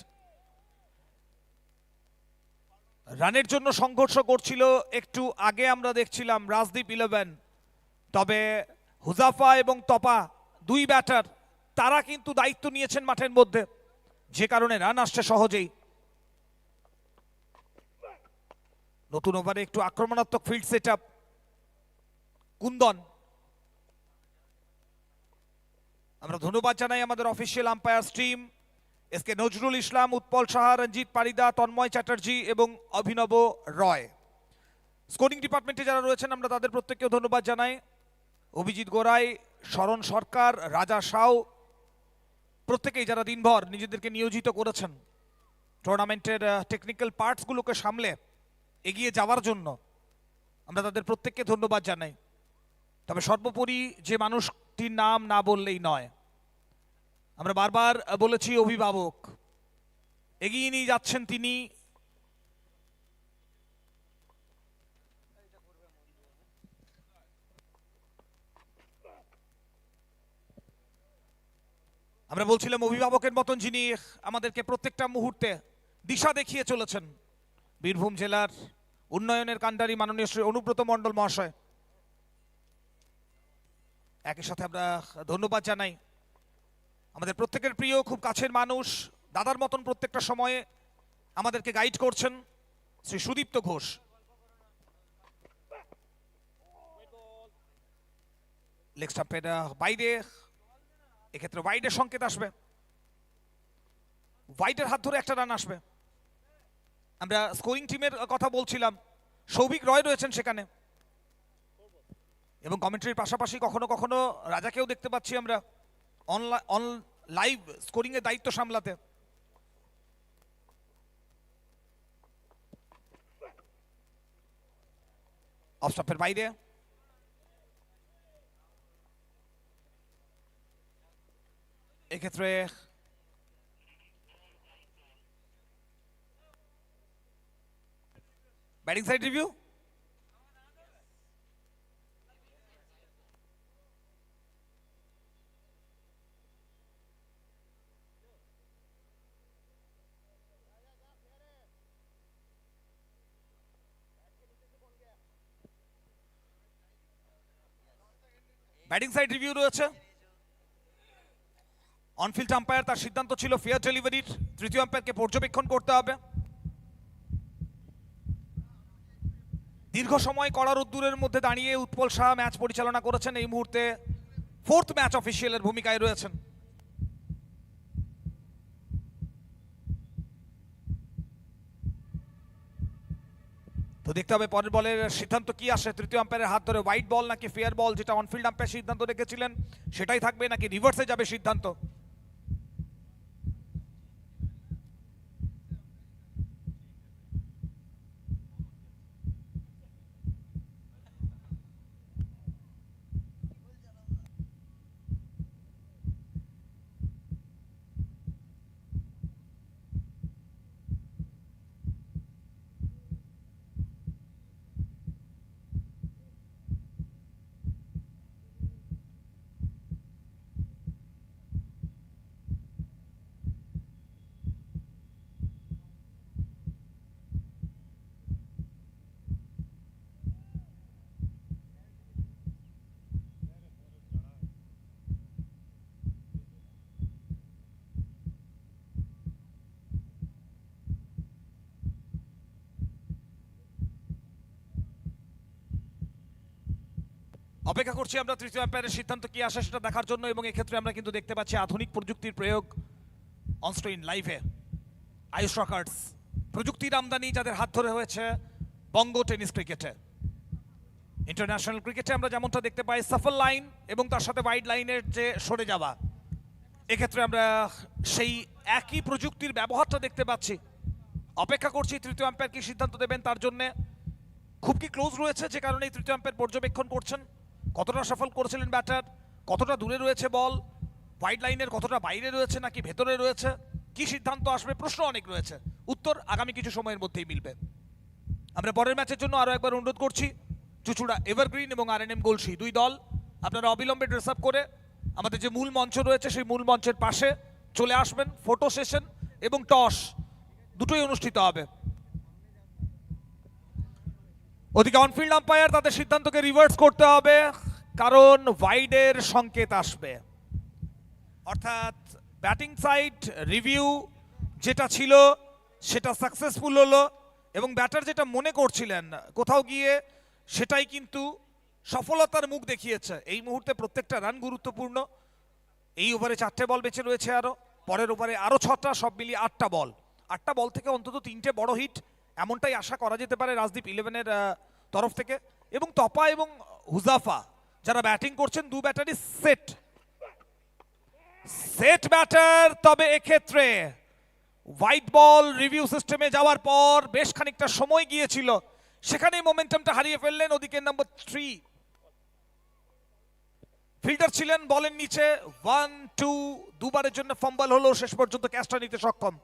রানের জন্য সংঘর্ষ করছিল একটু আগে, আমরা দেখছিলাম রাজদীপ 11, তবে হুজাফা এবং তপা দুই ব্যাটার তারা কিন্তু দায়িত্ব নিয়েছেন মাঠের মধ্যে, যে কারণে রান আসছে সহজেই। নতুন ওভারে একটু আক্রমণাত্মক ফিল্ড সেটআপ কুন্দন। আমরা ধন্যবাদ জানাই আমাদের official umpires team, SK Nazrul Islam, Utpal Saha, Ranjit Parida, Tanmoy Chatterjee এবং অভিনব রয়। স্কোরিং ডিপার্টমেন্টে যারা রয়েছেন আমরা তাদের প্রত্যেককেও ধন্যবাদ জানাই। অভিজিৎ গোরাই, শরণ সরকার, রাজা সাউ, প্রত্যেকেই যারা দিনভর নিজেদেরকে নিয়োজিত করেছেন টুর্নামেন্টের টেকনিক্যাল পার্টসগুলোকে সামলে এগিয়ে যাওয়ার জন্য, আমরা তাদের প্রত্যেককে ধন্যবাদ জানাই। তবে সর্বোপরি যে মানুষটির নাম না বললেই নয়, আমরা বারবার বলেছি অভিভাবক, এগিয়ে নিয়ে যাচ্ছেন তিনি। আমরা বলছিলাম অভিভাবকের মতন যিনি আমাদেরকে প্রত্যেকটা মুহূর্তে দিশা দেখিয়ে চলেছেন, বীরভূম জেলার উন্নয়নের কাণ্ডারি মাননীয় শ্রী অনুব্রত মণ্ডল মহাশয়। একই সাথে আমরা ধন্যবাদ জানাই আমাদের প্রত্যেকের প্রিয়, খুব কাছের মানুষ, দাদার মতন প্রত্যেকটা সময়ে আমাদেরকে গাইড করছেন শ্রী সুদীপ্ত ঘোষ। লেগ স্টাম্পের বাইরে, এক্ষেত্রে ওয়াইডের সংকেত আসবে, ওয়াইডের হাত ধরে একটা রান আসবে। আমরা স্কোরিং টিমের কথা বলছিলাম, সৌভিক রয় রয়েছেন সেখানে, এবং কমেন্ট্রির পাশাপাশি কখনো কখনো রাজাকেও দেখতে পাচ্ছি আমরা অন লাইভ স্কোরিং এর দায়িত্ব সামলাতে। অফ স্টাম্পের বাইরে, এক্ষেত্রে batting side review. Batting side review রয়েছে। অনফিল্ড আম্পায়ার তার সিদ্ধান্ত ছিল ফেয়ার ডেলিভারির, তৃতীয় আম্পায়ারকে পর্যবেক্ষণ করতে হবে। দীর্ঘ সময় কড়া রোদ্দুরের মধ্যে দাঁড়িয়ে উৎপল শাহ ম্যাচ পরিচালনা করেছেন, এই মুহূর্তে ফোর্থ ম্যাচ অফিসিয়ালের ভূমিকায় রয়েছেন। তো দেখতে হবে পরের বলের সিদ্ধান্ত কি আসে, তৃতীয় আম্পায়ারের হাত ধরে হোয়াইট বল নাকি ফেয়ার বল, যেটা অনফিল্ড আম্পায়ার সিদ্ধান্ত রেখেছিলেন সেটাই থাকবে, নাকি রিভার্সে যাবে সিদ্ধান্ত। অপেক্ষা করছি আমরা তৃতীয় আম্পায়ারের সিদ্ধান্ত কি আসে সেটা দেখার জন্য, এবং এক্ষেত্রে আমরা কিন্তু দেখতে পাচ্ছি আধুনিক প্রযুক্তির প্রয়োগ অনস্ক্রিন লাইভে। আয়ুষ রকার্স প্রযুক্তির আমদানি যাদের হাত ধরে হয়েছে বঙ্গ টেনিস ক্রিকেটে। ইন্টারন্যাশনাল ক্রিকেটে আমরা যেমনটা দেখতে পাই সাফল লাইন এবং তার সাথে ওয়াইড লাইনের যে সরে যাওয়া, এক্ষেত্রে আমরা সেই একই প্রযুক্তির ব্যবহারটা দেখতে পাচ্ছি। অপেক্ষা করছি তৃতীয় আম্পায়ার কি সিদ্ধান্ত দেবেন তার জন্য। খুব কি ক্লোজ রয়েছে যে কারণে তৃতীয় আম্পায়ার পর্যবেক্ষণ করছেন, কতটা সফল করেছিলেন ব্যাটার, কতটা দূরে রয়েছে বল, ওয়াইড লাইনের কতটা বাইরে রয়েছে নাকি ভেতরে রয়েছে, কি সিদ্ধান্ত আসবে, প্রশ্ন অনেক রয়েছে, উত্তর আগামী কিছু সময়ের মধ্যেই মিলবে। আমরা পরের ম্যাচের জন্য আরো একবার অনুরোধ করছি, চুচুড়া এভারগ্রিন এবং আরএনএম গোলসি দুই দল আপনারা অবিলম্বে ড্রেস আপ করে আমাদের যে মূল মঞ্চ রয়েছে সেই মূল মঞ্চের পাশে চলে আসবেন। ফটো সেশন এবং টস দুটোই অনুষ্ঠিত হবে। ওদিকে অনফিল্ড আম্পায়ার তাদের সিদ্ধান্তকে রিভার্স করতে হবে, কারণ ওয়াইডের সংকেত আসবে। অর্থাৎ ব্যাটিং সাইড রিভিউ যেটা ছিল সেটা সাকসেসফুল হলো, এবং ব্যাটার যেটা মনে করছিলেন কোথাও গিয়ে সেটাই কিন্তু সফলতার মুখ দেখিয়েছে। এই মুহূর্তে প্রত্যেকটা রান গুরুত্বপূর্ণ। এই ওভারে 4টে বল বেঁচে রয়েছে, আরো পরের ওভারে আরো 6টা, সব মিলিয়ে 8টা বল। 8টা বল থেকে অন্তত 3টে বড় হিট, এমনটাই আশা করা যেতে পারে রাজদীপ ইলেভেনের তরফ থেকে। এবং তপা এবং হুজাফা যারা ব্যাটিং করছেন, দু ব্যাটারই সেট ব্যাটার। তবে এক্ষেত্রে হোয়াইট বল রিভিউ সিস্টেমে যাওয়ার পর বেশ খানিকটা সময় গিয়েছিল, সেখানেই মোমেন্টামটা হারিয়ে ফেললেন। ওদিকে নাম্বার 3 ফিল্ডার ছিলেন বলের নিচে, 1-2 দুবারের জন্য ফাম্বল হলো, শেষ পর্যন্ত ক্যাচটা নিতে সক্ষম।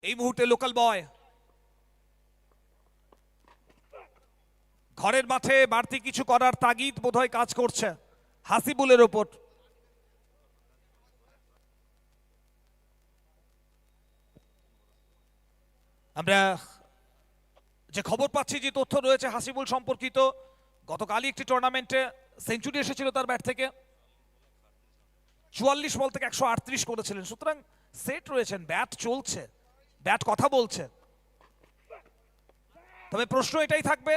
এই মুহূর্তে লোকাল বয় ঘরের মাঠে বাড়তি কিছু করার তাগিদ বোধহয় কাজ করছে হাসিবুলের ওপর। আমরা যে খবর পাচ্ছি, যে তথ্য রয়েছে হাসিবুল সম্পর্কিত, গতকালই একটি টুর্নামেন্টে সেঞ্চুরি এসেছিল তার ব্যাট থেকে, 44 বল থেকে 138 করেছিলেন। সুতরাং সেট রয়েছেন, ব্যাট চলছে, ব্যাট কথা বলছে। তবে প্রশ্ন এটাই থাকবে,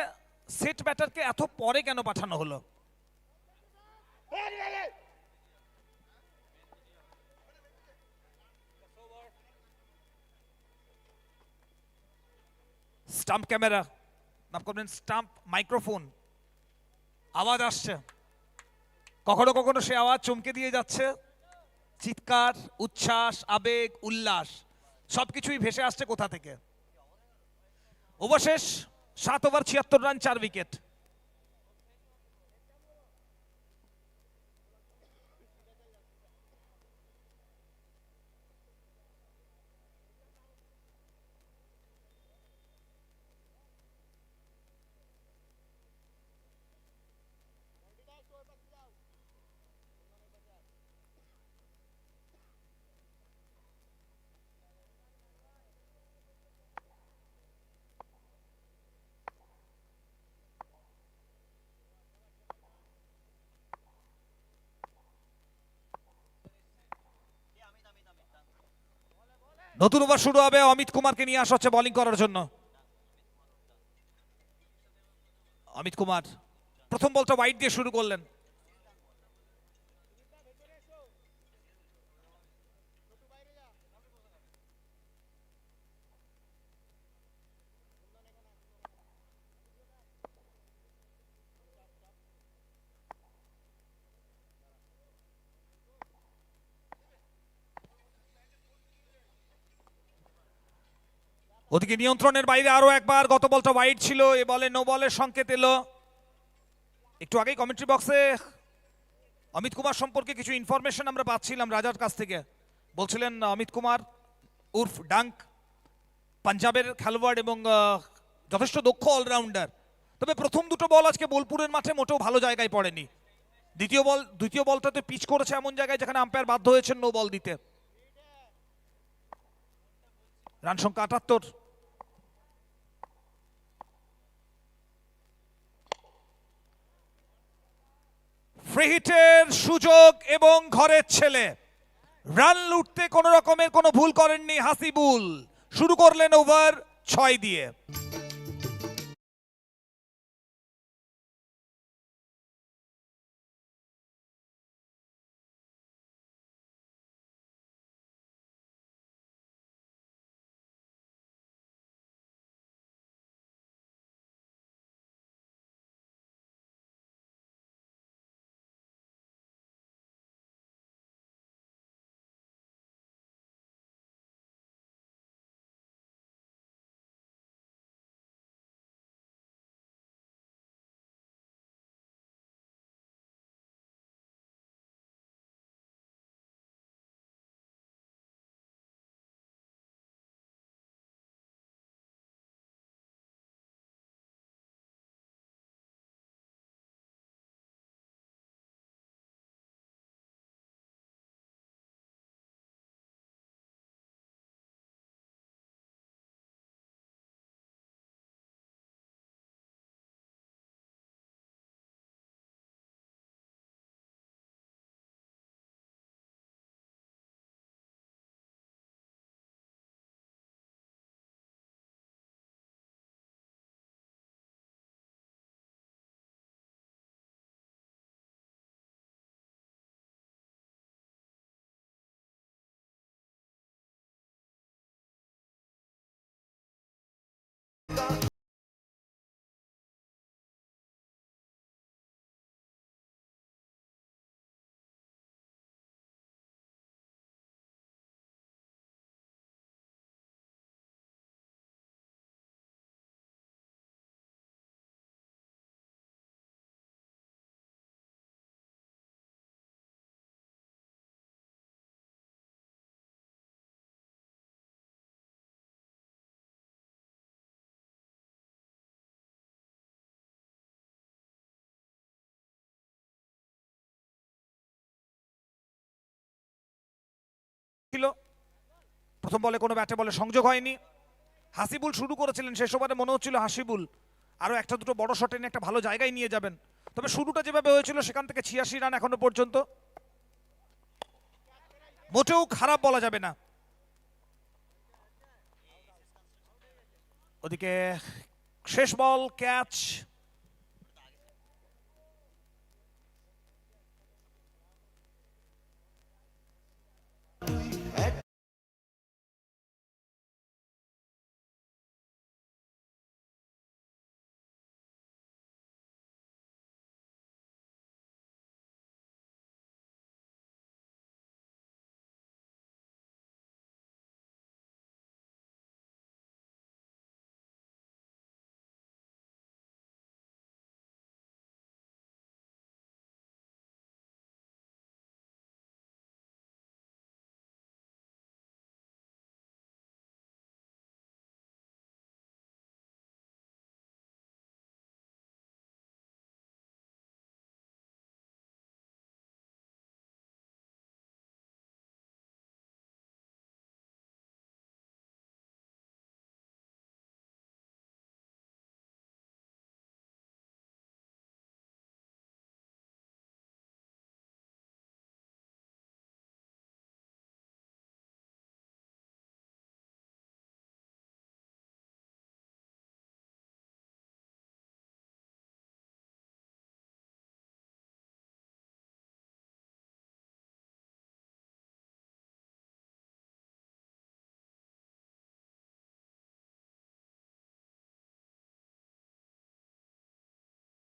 সেট ব্যাটারকে এত পরে কেন পাঠানো হলো? স্টাম্প ক্যামেরা, নাম করবেন স্টাম্প মাইক্রোফোন, আওয়াজ আসছে, কখনো কখনো সে আওয়াজ চমকে দিয়ে যাচ্ছে। চিৎকার, উচ্ছ্বাস, আবেগ, উল্লাস সবকিছুই ভেসে আসছে কোথা থেকে। অবশেষ 7 ওভার 76 রান, 4 উইকেট। নতুন ওভার শুরু হবে, অমিত কুমারকে নিয়ে আসা হচ্ছে বোলিং করার জন্য। অমিত কুমার প্রথম বলটা ওয়াইড দিয়ে শুরু করলেন। ওদিকে নিয়ন্ত্রণের বাইরে আরো একবার, গত বলটা ওয়াইড ছিল, এ বলে নো বলের সংকেত এলো। একটু আগেই কমেন্ট্রি বক্সে অমিত কুমার সম্পর্কে কিছু ইনফরমেশন আমরা পাচ্ছিলাম রাজার কাছ থেকে। বলছিলেন অমিত কুমার উর্ফ ডাঙ্ক পাঞ্জাবের খেলোয়াড় এবং যথেষ্ট দক্ষ অলরাউন্ডার। তবে প্রথম দুটো বল আজকে বোলপুরের মাঠে মোটেও ভালো জায়গায় পড়েনি। দ্বিতীয় বলটাতে পিচ করেছে এমন জায়গায় যেখানে আম্পায়ার বাধ্য হয়েছেন নো বল দিতে। রান সংখ্যা 78। ফ্রি হিটের সুযোগ এবং ঘরের ছেলে, রান লুটতে কোন রকমের কোনো ভুল করেননি হাসিবুল। শুরু করলেন ওভার 6 দিয়ে। ছিল, প্রথম বলে কোনো ব্যাটে বলে সংযোগ হয়নি। হাসিবুল শুরু করেছিলেন, শেষ ওভারে মনে হচ্ছিল হাসিবুল আরো একটা দুটো বড় শট এনে একটা ভালো জায়গায় নিয়ে যাবেন, তবে শুরুটা যেভাবে হয়েছিল সেখান থেকে 86 রান এখনো পর্যন্ত মোটেও খারাপ বলা যাবে না। ওদিকে শেষ বল, ক্যাচ।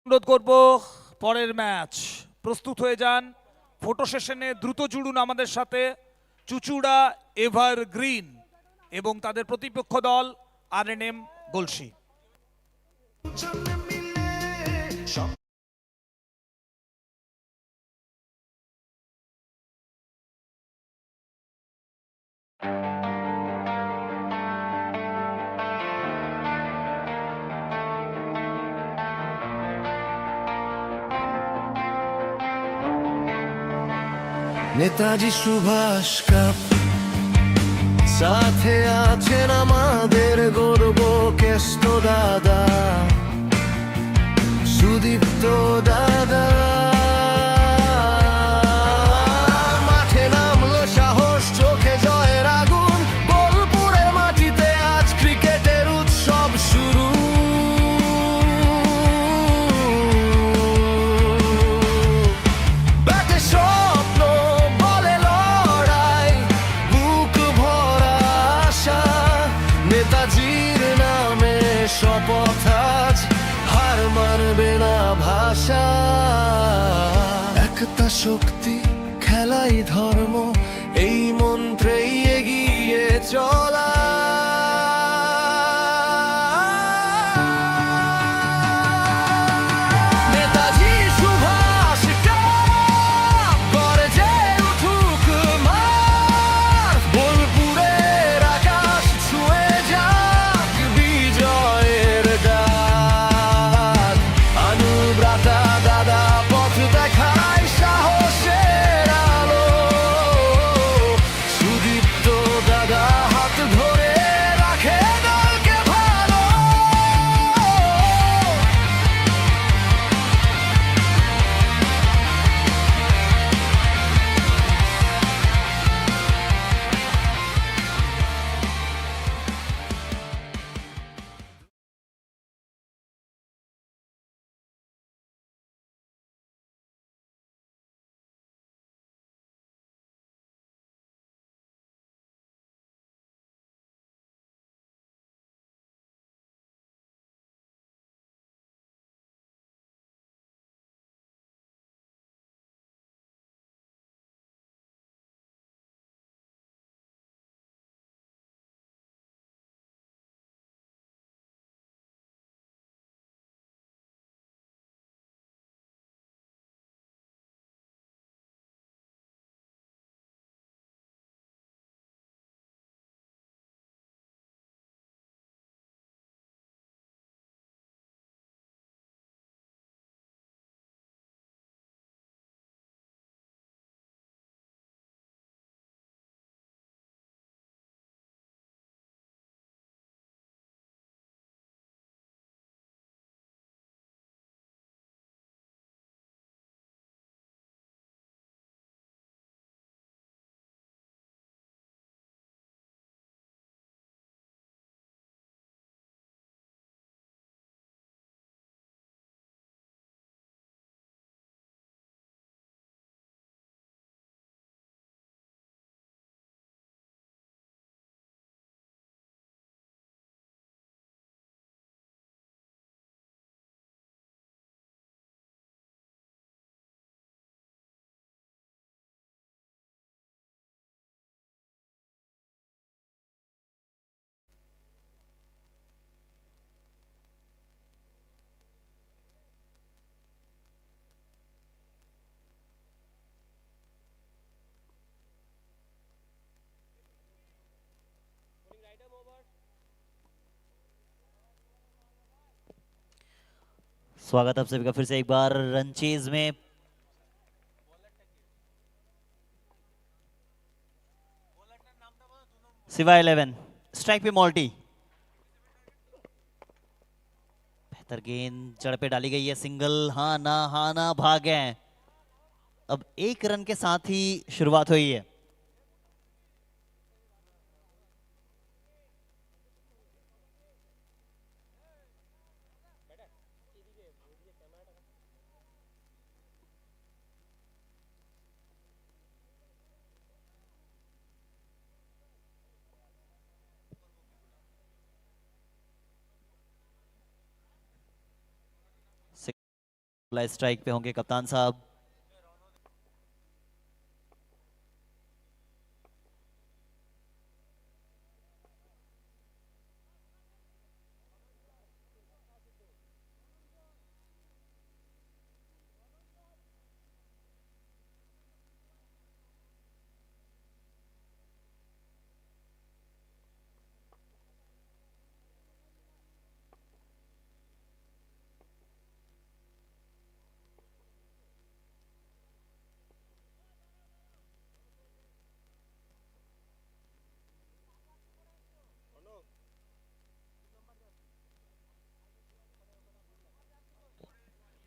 অনুরোধ করব পরের ম্যাচ প্রস্তুত হয়ে যান, ফটো সেশনে দ্রুত জুড়ুন আমাদের সাথে চুচুড়া এভারগ্রিন এবং তাদের প্রতিপক্ষ দল আরএনএম গলসি। নেতাজি সুভাষ কাপ সাথে আছেন আমাদের গর্ব কেষ্ট দাদা, সুদীপ্ত দাদা। মাঠে নামলো সাহস, চোখে জয়ের আগুন, বোলপুরের মাটিতে আজ ক্রিকেটের উৎসব শুরু। ব্যাটে স্বপ্ন, বলে লড়াই, বুক ভরা আশা, নেতাজির নামে শপথ আজ, হার মানবে না ভাষা। একতা শক্তি, খেলাই ধর্ম, এই মন্ত্রেই এগিয়ে চলা। নেতাজি সুভাষ কাপ গর্জে উঠুক মাঠ, বোলপুরের আকাশ ছুঁয়ে যাক বিজয়ের ডাক। অনুব্রাতা দাদা পথ দেখায় সাহসের আলো, स्वागत आप सभी का फिर से एक बार रनचेज में। सिवा 11 स्ट्राइक पे मॉल्टी। बेहतर गेंद जड़ पे डाली गई है, सिंगल। हाँ ना भाग गए। अब एक रन के साथ ही शुरुआत हुई है। स्ट्राइक पे होंगे कप्तान साहब।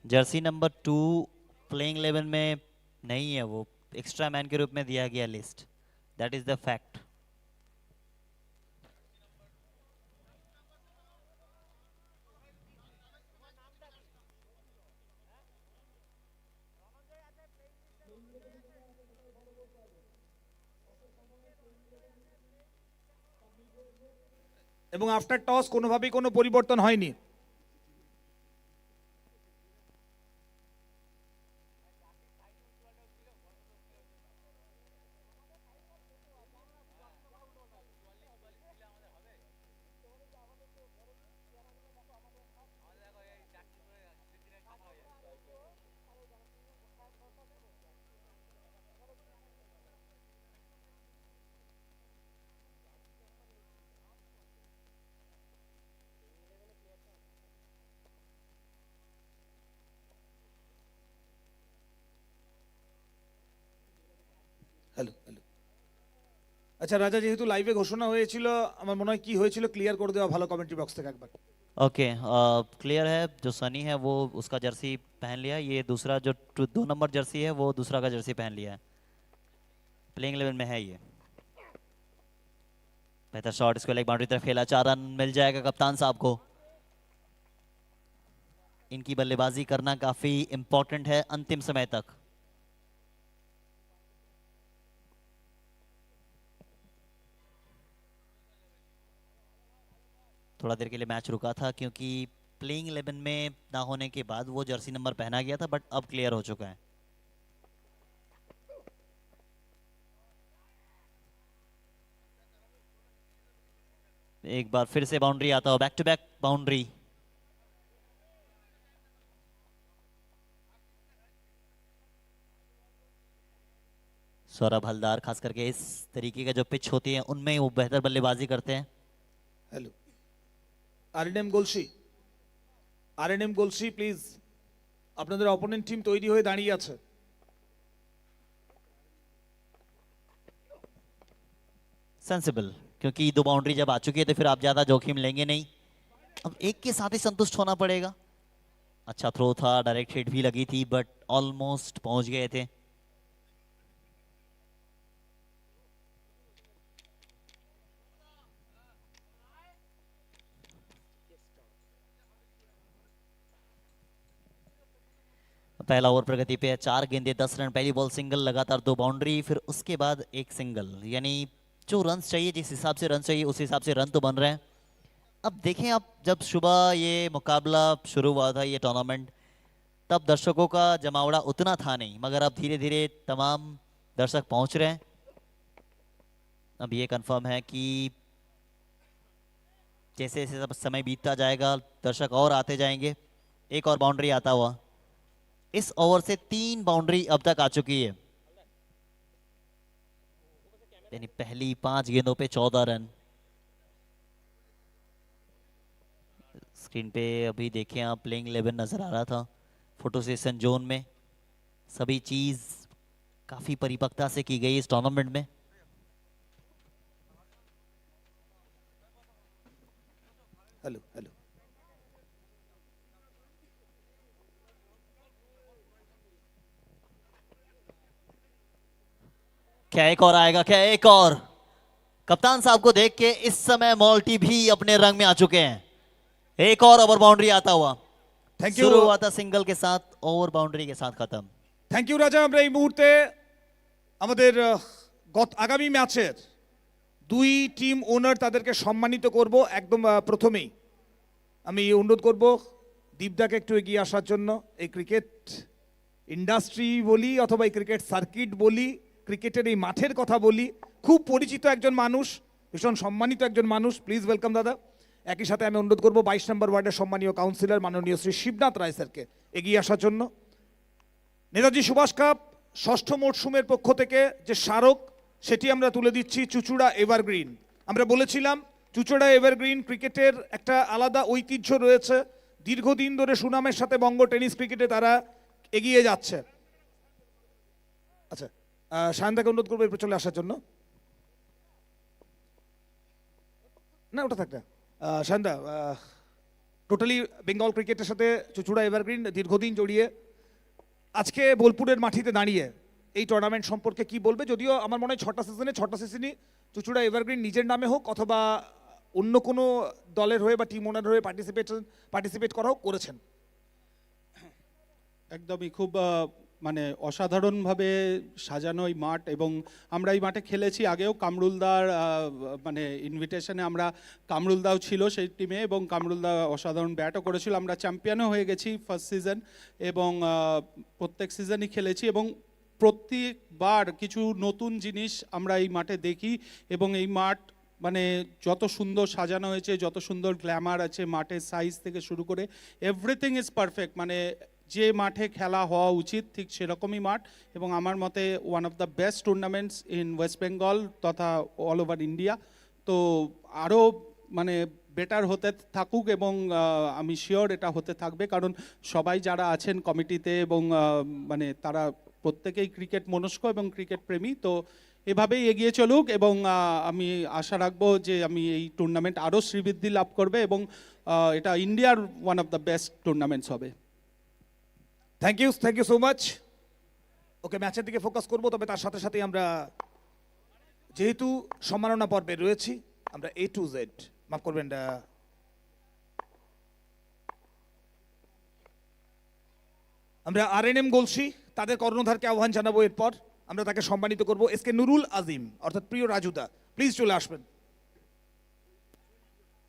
जर्सी नंबर 2 प्लेइंग 11 में नहीं है, वो एक्स्ट्रा मैन के रूप में दिया गया list. That is the fact. এবং আফটার টস কোনোভাবেই কোনো পরিবর্তন হয়নি। হ্যালো হ্যালো, আচ্ছা রাজা, যেহেতু লাইভে ঘোষণা হয়েছিল, আমার মনে হয় কি হয়েছিল ক্লিয়ার করে দেওয়া ভালো কমেন্ট্রি বক্স থেকে একবার। ओके क्लियर है। जो सनी है वो उसका जर्सी पहन लिया, ये दूसरा जो 2 नंबर जर्सी है वो दूसरा का जर्सी पहन लिया है। प्लेइंग 11 में है ये। बेहतर शॉट, इसको लेग बाउंड्री तरफ खेला, 4 रन मिल जाएगा कप्तान साहब को। इनकी बल्लेबाजी करना काफी इंपॉर्टेंट है अंतिम समय तक। थोड़ा देर के लिए मैच रुका था क्योंकि प्लेइंग 11 में ना होने के बाद वो जर्सी नंबर पहना गया था, बट अब क्लियर हो चुका है। एक बार फिर से बाउंड्री आता हो, back to back boundary. Sourav Haldar खास करके इस तरीके का जो पिच होती है उनमें वो बेहतर बल्लेबाजी करते हैं। হ্যালো, আরএনএম গোলসি, আরএনএম গোলসি প্লিজ, আপনাদের অপোনেন্ট টিম তৈরি হয়ে দাঁড়িয়ে আছে। सेंसिबल, क्योंकि 2 बाउंड्री जब आ चुकी है तो फिर आप ज्यादा जोखिम लेंगे नहीं। अब एक के साथ ही संतुष्ट होना पड़ेगा। अच्छा थ्रो था, डायरेक्ट हिट भी लगी थी, बट ऑलमोस्ट पहुंच गए थे। पहला ओवर प्रगति पे है, 4 गेंदे 10 रन। पहली बॉल सिंगल, लगातार 2 बाउंड्री, फिर उसके बाद एक सिंगल। यानी जो रन चाहिए, जिस हिसाब से रन चाहिए उस हिसाब से रन तो बन रहे हैं। अब देखें, अब जब सुबह ये मुकाबला शुरू हुआ था, ये टूर्नामेंट, तब दर्शकों का जमावड़ा उतना था नहीं, मगर अब धीरे धीरे तमाम दर्शक पहुंच रहे हैं। अब ये कंफर्म है कि जैसे जैसे समय बीतता जाएगा दर्शक और आते जाएंगे। एक और बाउंड्री आता हुआ। इस ओवर से 3 बाउंड्री अब तक आ चुकी है, यानी पहली 5 गेंदों पे 14 रन। स्क्रीन पे अभी देखें आप प्लेइंग 11 नजर आ रहा था फोटो सेशन जोन में। सभी चीज काफी परिपक्वता से की गई इस टूर्नामेंट में। हेलो हेलो, क्या एक और आएगा, क्या एक और? कप्तान साहब को देख के इस समय मॉल्टी भी अपने रंग में आ चुके हैं। एक और ओवर बाउंड्री आता हुआ। थैंक यू, शुरू हुआ था सिंगल के साथ, ओवर बाउंड्री के साथ खत्म। থ্যাংক ইউ রাজা। আমরা এই মুহূর্তে আমাদের আগামী ম্যাচের দুই টিম ওনার তাদেরকে সম্মানিত করব। একদম প্রথমেই আমি অনুরোধ করব দীপদাকে একটু এগিয়ে আসার জন্য। এই ক্রিকেট ইন্ডাস্ট্রি বলি অথবা এই ক্রিকেট সার্কিট বলি, ক্রিকেটের এই মাঠের কথা বলি, খুব পরিচিত একজন মানুষ, ভীষণ সম্মানিত একজন মানুষ। প্লিজ ওয়েলকাম দাদা। একই সাথে আমি অনুরোধ করব 22 নম্বর ওয়ার্ডের সম্মানীয় কাউন্সিলর মাননীয় শ্রী শিবনাথ রায় স্যারকে এগিয়ে আসার জন্য। নেতাজি সুভাষ কাপ ষষ্ঠ মরশুমের পক্ষ থেকে যে স্মারক সেটি আমরা তুলে দিচ্ছি চুচুড়া এভারগ্রিন। আমরা বলেছিলাম চুচুড়া এভারগ্রিন ক্রিকেটের একটা আলাদা ঐতিহ্য রয়েছে, দীর্ঘদিন ধরে সুনামের সাথে বঙ্গ টেনিস ক্রিকেটে তারা এগিয়ে যাচ্ছে। আচ্ছা, সায়নদাকে অনুরোধ করবো এরপর চলে আসার জন্য। না ওটা থাক না, সায়নদা, টোটালি বেঙ্গল ক্রিকেটের সাথে চুচুড়া এভারগ্রিন দীর্ঘদিন জড়িয়ে। আজকে বোলপুরের মাটিতে দাঁড়িয়ে এই টুর্নামেন্ট সম্পর্কে কি বলবে? যদিও আমার মনে হয় ছটা সিজনই চুচুড়া এভারগ্রিন নিজের নামে হোক অথবা অন্য কোনো দলের হয়ে বা টিম ওনার হয়ে পার্টিসিপেট করা হোক করেছেন। একদমই খুব মানে অসাধারণভাবে সাজানো এই মাঠ, এবং আমরা এই মাঠে খেলেছি আগেও। কামরুলদার মানে ইনভিটেশনে আমরা, কামরুলদাও ছিল সেই টিমে এবং কামরুলদা অসাধারণ ব্যাটও করেছিল। আমরা চ্যাম্পিয়নও হয়ে গেছি ফার্স্ট সিজন এবং প্রত্যেক সিজনই খেলেছি এবং প্রত্যেকবার কিছু নতুন জিনিস আমরা এই মাঠে দেখি। এবং এই মাঠ মানে যত সুন্দর সাজানো হয়েছে, যত সুন্দর গ্ল্যামার আছে মাঠের সাইজ থেকে শুরু করে, এভরিথিং ইজ পারফেক্ট। মানে যে মাঠে খেলা হওয়া উচিত ঠিক সেরকমই মাঠ, এবং আমার মতে one of the best tournaments in West Bengal তথা অল ওভার ইন্ডিয়া। তো আরও মানে বেটার হতে থাকুক এবং আমি শিওর এটা হতে থাকবে, কারণ সবাই যারা আছেন কমিটিতে এবং মানে তারা প্রত্যেকেই ক্রিকেট মনস্ক এবং ক্রিকেট প্রেমী। তো এভাবেই এগিয়ে চলুক এবং আমি আশা রাখবো যে আমি এই টুর্নামেন্ট আরও শ্রীবৃদ্ধি লাভ করবে এবং এটা ইন্ডিয়ার one of the best tournaments হবে। Thank you so much. Okay, ম্যাচের দিকে ফোকাস করবো, তবে তার সাথে সাথেই আমরা যেহেতু সম্মাননা পর্বে রয়েছি, আমরা A to Z, মাফ করবেন, আমরা RNM গলসি তাদের কর্ণধারকে আহ্বান জানাবো। এরপর আমরা তাকে সম্মানিত করব। এসকে নুরুল আজিম অর্থাৎ প্রিয় রাজুদা, প্লিজ চলে আসবেন।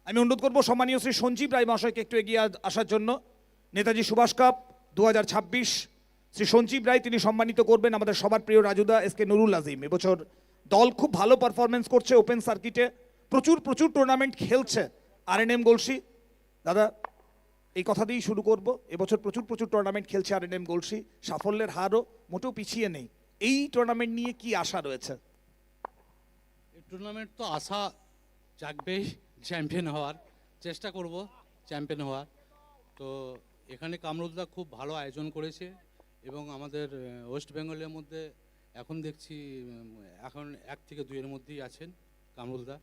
আমি অনুরোধ করবো সম্মানীয় শ্রী সঞ্জীব রায় মহাশয়কে একটু এগিয়ে আসার জন্য। নেতাজি সুভাষ কাপ 2026 শ্রী সঞ্জীব রায় তিনি সম্মানিত করবেন আমাদের সবার প্রিয় রাজুদা এসকে নুরুল আজিম। এবছর দল খুব ভালো পারফরমেন্স করছে ওপেন সার্কিটে, প্রচুর টুর্নামেন্ট খেলছে RNM গলসি। দাদা, এই কথা দিয়েই শুরু করব। এবছর প্রচুর টুর্নামেন্ট খেলছে RNM গলসি, সাফল্যের হারও মোটেও পিছিয়ে নেই। এই টুর্নামেন্ট নিয়ে কি আশা রয়েছে? এই টুর্নামেন্ট তো আশা জাগবেই, চ্যাম্পিয়ন হওয়ার চেষ্টা করব, চ্যাম্পিয়ন হওয়ার। তো এখানে কামরুলদা খুব ভালো আয়োজন করেছে এবং আমাদের ওয়েস্ট বেঙ্গলের মধ্যে এখন দেখছি এখন 1 থেকে 2 এর মধ্যেই আছেন কামরুলদা।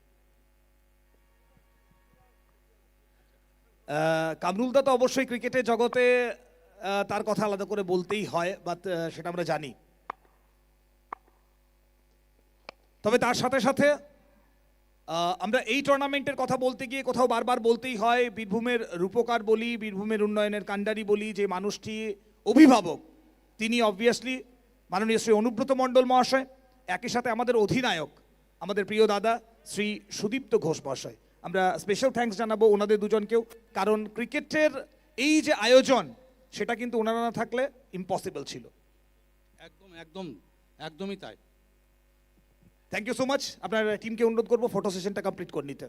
কামরুলদা তো অবশ্যই ক্রিকেটের জগতে তার কথা আলাদা করে বলতেই হয়, বাট সেটা আমরা জানি। তবে তার সাথে সাথে আমরা এই টুর্নামেন্টের কথা বলতে গিয়ে কোথাও বারবার বলতেই হয় বীরভূমের রূপকার বলি, বীরভূমের উন্নয়নের কাণ্ডারি বলি, যে মানুষটি অভিভাবক তিনি অবভিয়াসলি মাননীয় শ্রী অনুব্রত মণ্ডল মহাশয়, একই সাথে আমাদের অধিনায়ক আমাদের প্রিয় দাদা শ্রী সুদীপ্ত ঘোষ মহাশয়। আমরা স্পেশাল থ্যাঙ্কস জানাবো ওনাদের দুজনকেও, কারণ ক্রিকেটের এই যে আয়োজন সেটা কিন্তু ওনারা না থাকলে ইম্পসিবল ছিল। একদমই তাই। Thank you so much. আপনার টিমকে অনুরোধ করবো ফটো সেশনটা কমপ্লিট করে নিতে।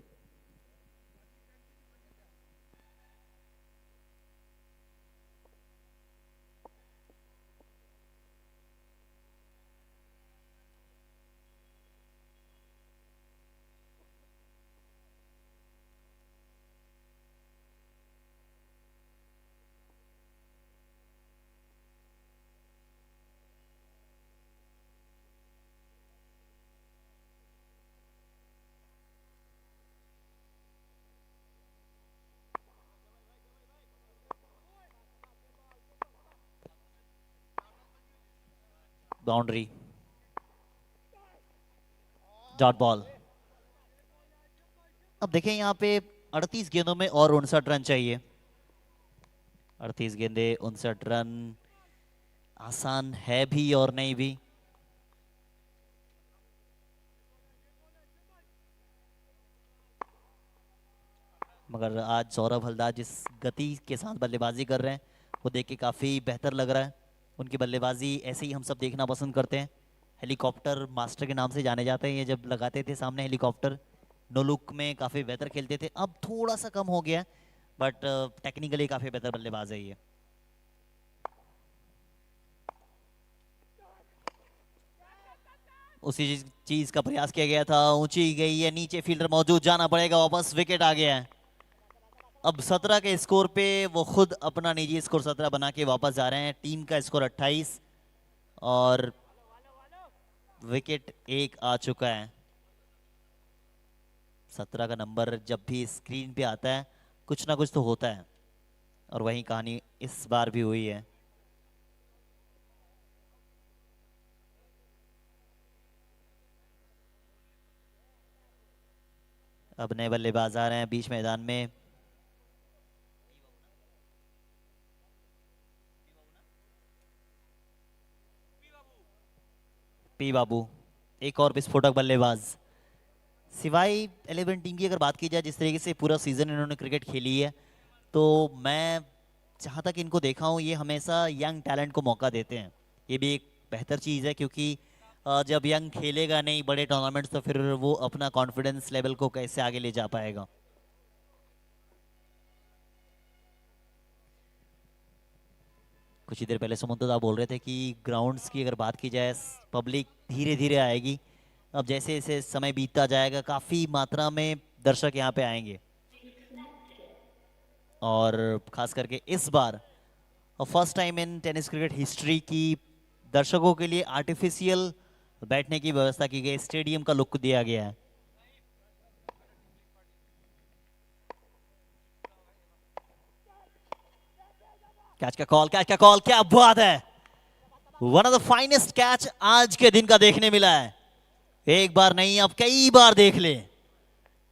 Boundary, dot ball. अब देखें यहाँ पे 38 गेंदों में और 59 रन चाहिए। 38 गेंदे 59 रन आसान है भी और नहीं भी। मगर आज सौरभ हल्दार जिस गति के साथ बल्लेबाजी कर रहे हैं वो देख के काफी बेहतर लग रहा है। उनकी बल्लेबाजी ऐसे ही हम सब देखना पसंद करते हैं। हेलीकॉप्टर मास्टर के नाम से जाने जाते हैं। ये जब लगाते थे सामने हेलीकॉप्टर, नो लुक में काफी बेहतर खेलते थे। अब थोड़ा सा कम हो गया, बट टेक्निकली काफी बेहतर बल्लेबाज है ये। उसी चीज का प्रयास किया गया था। ऊंची गई है, नीचे फील्डर मौजूद, जाना पड़ेगा वापस। विकेट आ गया है। अब 17 के स्कोर पे वो खुद अपना निजी स्कोर 17 बना के वापस जा रहे हैं। टीम का स्कोर 28 और विकेट एक आ चुका है। 17 का नंबर जब भी स्क्रीन पे आता है कुछ ना कुछ तो होता है, और वही कहानी इस बार भी हुई है। अब नए बल्लेबाज आ रहे हैं बीच मैदान में। पी बाबू एक और विस्फोटक बल्लेबाज। सिवाय 11 टीम की अगर बात की जाए, जिस तरीके से पूरा सीजन इन्होंने क्रिकेट खेली है, तो मैं जहाँ तक इनको देखा हूँ ये हमेशा यंग टैलेंट को मौका देते हैं। ये भी एक बेहतर चीज़ है, क्योंकि जब यंग खेलेगा नहीं बड़े टूर्नामेंट्स तो फिर वो अपना कॉन्फिडेंस लेवल को कैसे आगे ले जा पाएगा। कुछ ही देर पहले सुमंतदा बोल रहे थे कि ग्राउंड्स की अगर बात की जाए पब्लिक धीरे धीरे आएगी। अब जैसे जैसे समय बीतता जाएगा काफ़ी मात्रा में दर्शक यहाँ पे आएंगे, और खास करके इस बार first time in tennis cricket history की दर्शकों के लिए आर्टिफिशियल बैठने की व्यवस्था की गई, स्टेडियम का लुक दिया गया है। कैच का कॉल, कैच का कॉल, क्या बात है। One of the finest catch आज के दिन का देखने मिला है। एक बार नहीं अब कई बार देख ले।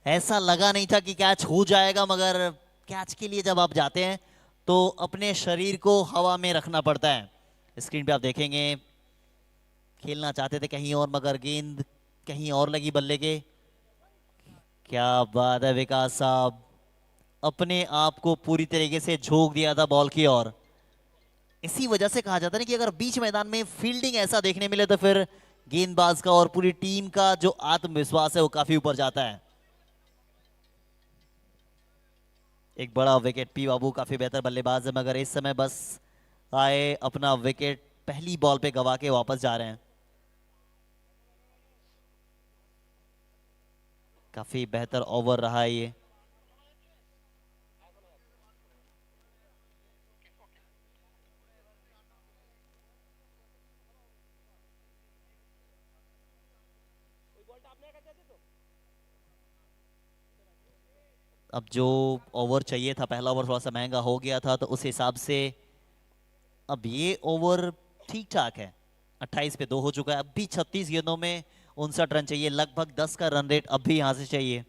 ऐसा लगा नहीं था कि कैच हो जाएगा, मगर कैच के लिए जब आप जाते हैं तो अपने शरीर को हवा में रखना पड़ता है। स्क्रीन पे आप देखेंगे खेलना चाहते थे कहीं और, मगर गेंद कहीं और लगी बल्ले के। क्या बात है विकास साहब, अपने आप को पूरी तरीके से झोंक दिया था बॉल की ओर। इसी वजह से कहा जाता है कि अगर बीच मैदान में फील्डिंग ऐसा देखने मिले तो फिर गेंदबाज का और पूरी टीम का जो आत्मविश्वास है वो काफी ऊपर जाता है। एक बड़ा विकेट, पी बाबू काफी बेहतर बल्लेबाज है, मगर इस समय बस आए अपना विकेट पहली बॉल पे गवा के वापस जा रहे हैं। काफी बेहतर ओवर रहा है ये। अब जो ओवर चाहिए था, पहला ओवर थोड़ा सा महंगा हो गया था, तो उस हिसाब से अब ये ओवर ठीक ठाक है। 28 पे 2 हो चुका है। अब भी 36 गेंदों में 59 रन चाहिए। लगभग 10 का रन रेट अब भी यहां से चाहिए।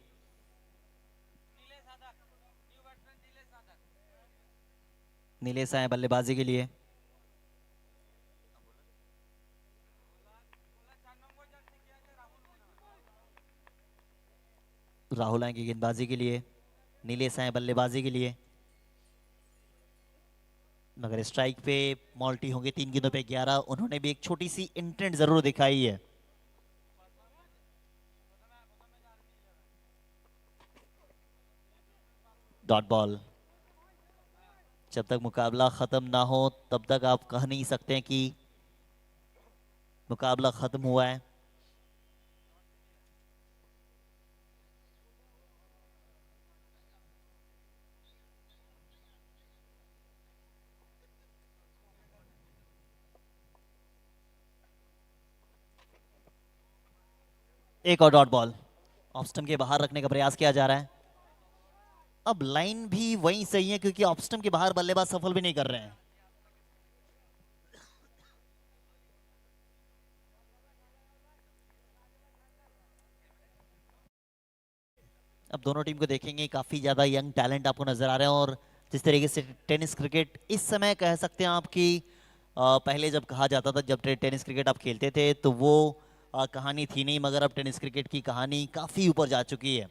नीलेश आए बल्लेबाजी के लिए। राहुल आएंगे गेंदबाजी के लिए। नीलेश आए बल्लेबाजी के लिए, मगर स्ट्राइक पे मॉल्टी होंगे 3 गेंदों पे 11। उन्होंने भी एक छोटी सी इंटेंट जरूर दिखाई है। Dot ball. जब तक मुकाबला खत्म ना हो तब तक आप कह नहीं सकते कि मुकाबला खत्म हुआ है। एक और डॉट बॉल, ऑफ स्टंप के बाहर रखने का प्रयास किया जा रहा है। अब लाइन भी वहीं सही है, क्योंकि ऑफ स्टंप के बाहर बल्लेबाज सफल भी नहीं कर रहे हैं। अब दोनों टीम को देखेंगे, काफी ज्यादा यंग टैलेंट आपको नजर आ रहे हैं, और जिस तरीके से टेनिस क्रिकेट इस समय कह सकते हैं आपकी, पहले जब कहा जाता था, जब टेनिस क्रिकेट आप खेलते थे तो वो कहानी थी नहीं, मगर अब टेनिस क्रिकेट की कहानी काफी ऊपर जा चुकी है।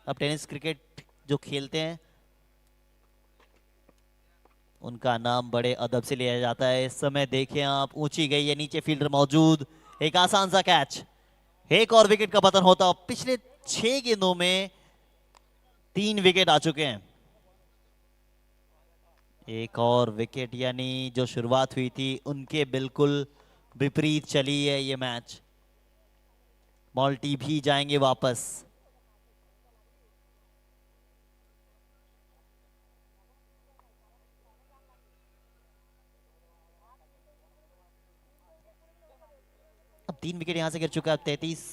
अब टेनिस क्रिकेट जो खेलते हैं उनका नाम बड़े अदब से लिया जाता है। इस समय देखें आप, ऊंची गई है, नीचे फील्डर मौजूद, एक आसान सा कैच, एक और विकेट का पतन होता। पिछले 6 गेंदों में 3 विकेट आ चुके हैं। एक और विकेट, यानी जो शुरुआत हुई थी उनके बिल्कुल विपरीत चली है ये मैच। मॉल्टी भी जाएंगे वापस। अब 3 विकेट यहां से गिर चुका है। 33।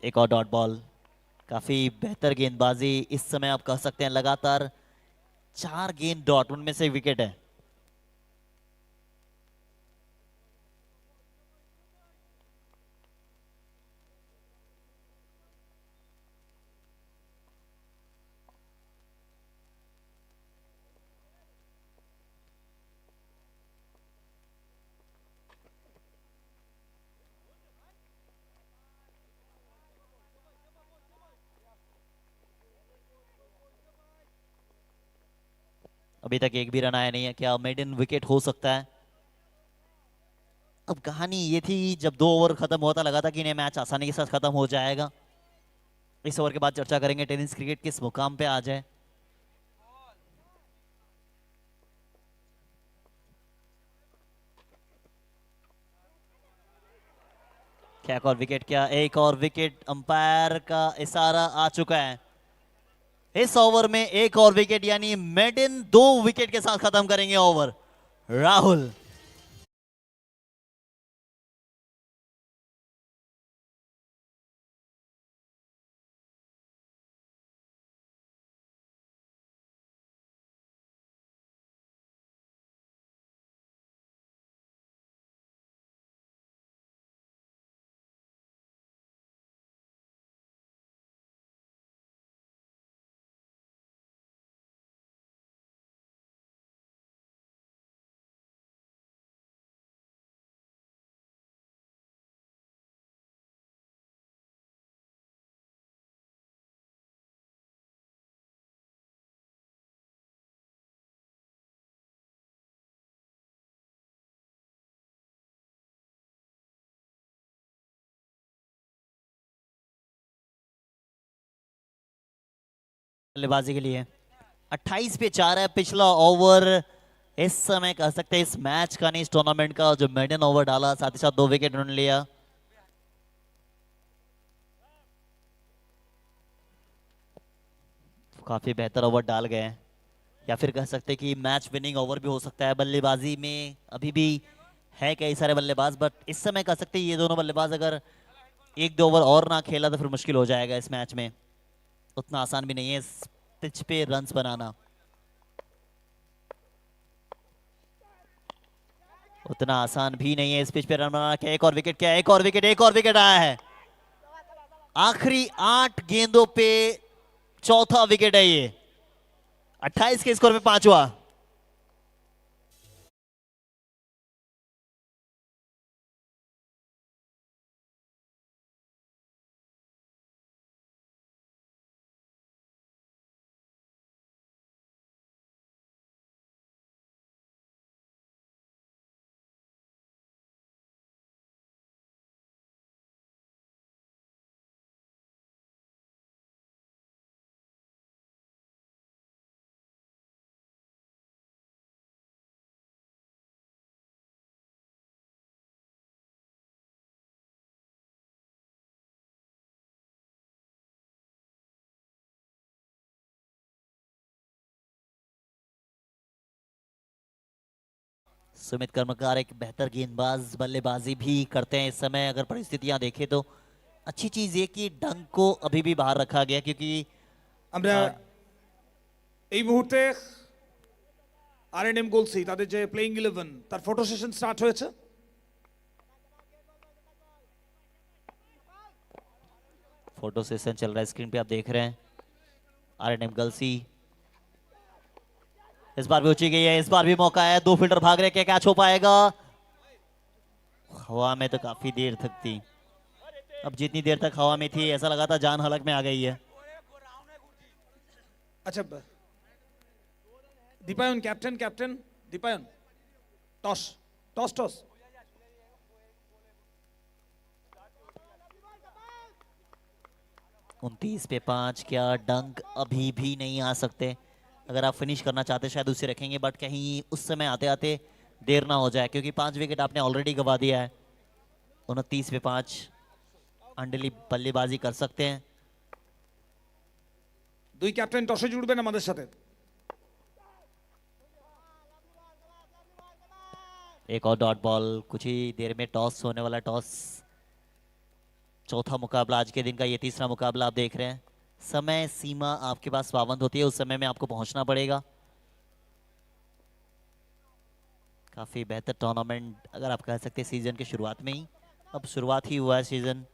एक और डॉट बॉल। काफी बेहतर गेंदबाजी इस समय आप कह सकते हैं। लगातार 4 गेंद डॉट, उनमें से विकेट है। अभी तक एक भी रन आया नहीं है। क्या मेडन विकेट हो सकता है? अब कहानी ये थी, जब 2 ओवर खत्म हुआ था लगा था कि इन्हें मैच आसानी के साथ खत्म हो जाएगा। इस ओवर के बाद चर्चा करेंगे टेनिस क्रिकेट किस मुकाम पे आ जाए। क्या एक और विकेट? क्या एक और विकेट? अंपायर का इशारा आ चुका है। इस ओवर में एक और विकेट, यानी मेडन 2 विकेट के साथ खत्म करेंगे ओवर। राहुल बल्लेबाजी के लिए 28 पे 4 है पिछला ओवर। इस समय कह सकते हैं इस मैच का नहीं, इस टूर्नामेंट का जो मेडन ओवर डाला, साथ ही साथ 2 विकेट उन्होंने लिया। काफी बेहतर ओवर डाल गए, या फिर कह सकते हैं कि मैच विनिंग ओवर भी हो सकता है। बल्लेबाजी में अभी भी है कई सारे बल्लेबाज, बट इस समय कह सकते हैं ये दोनों बल्लेबाज अगर 1-2 ओवर और ना खेला तो फिर मुश्किल हो जाएगा इस मैच में। उतना आसान भी नहीं है इस पिच पे रन्स बनाना, उतना आसान भी नहीं है इस पिच पे रन बनाना। क्या एक और विकेट? क्या एक और विकेट? एक और विकेट आया है। आखिरी 8 गेंदों पे चौथा विकेट है ये। 28 के स्कोर पे 5वां। सुमित कर्मकार एक बेहतर गेंदबाज बल्लेबाजी भी करते हैं इस समय। अगर परिस्थितियां देखें तो अच्छी चीज ये कि डंक को अभी भी बाहर रखा गया, क्योंकि আমরা এই মুহূর্তে আরএনএম গোলসি তাদের যে প্লেইং 11 তার ফটো সেশন স্টার্ট হয়েছে। फोटो सेशन चल रहा है, स्क्रीन पे आप देख रहे हैं। आरएनएम गलसी इस बार भी ऊंची गई है, इस बार भी मौका है, 2 फील्डर भाग रहे, क्या कैच हो पाएगा? हवा में तो काफी देर तक थी। अब जितनी देर तक हवा में थी ऐसा लगा था जान हलक में आ गई है। আচ্ছা Dipayan captain Dipayan toss toss toss 29 पे 5, क्या डंक अभी भी नहीं आ सकते? अगर आप फिनिश करना चाहते शायद उसे रखेंगे, बट कहीं उस समय आते आते देर ना हो जाए, क्योंकि 5 विकेट आपने ऑलरेडी गवा दिया है। 29 पे 5 अंडली बल्लेबाजी कर सकते हैं। দুই ক্যাপ্টেন টসে জুড়বেন আমাদের সাথে। एक और डॉट बॉल, कुछ ही देर में टॉस होने वाला। टॉस चौथा मुकाबला आज के दिन का, ये तीसरा मुकाबला आप देख रहे हैं। समय सीमा आपके पास पाबंद होती है, उस समय में आपको पहुंचना पड़ेगा। काफी बेहतर टूर्नामेंट अगर आप कह सकते हैं सीजन के शुरुआत में ही। अब शुरुआत ही हुआ है सीजन,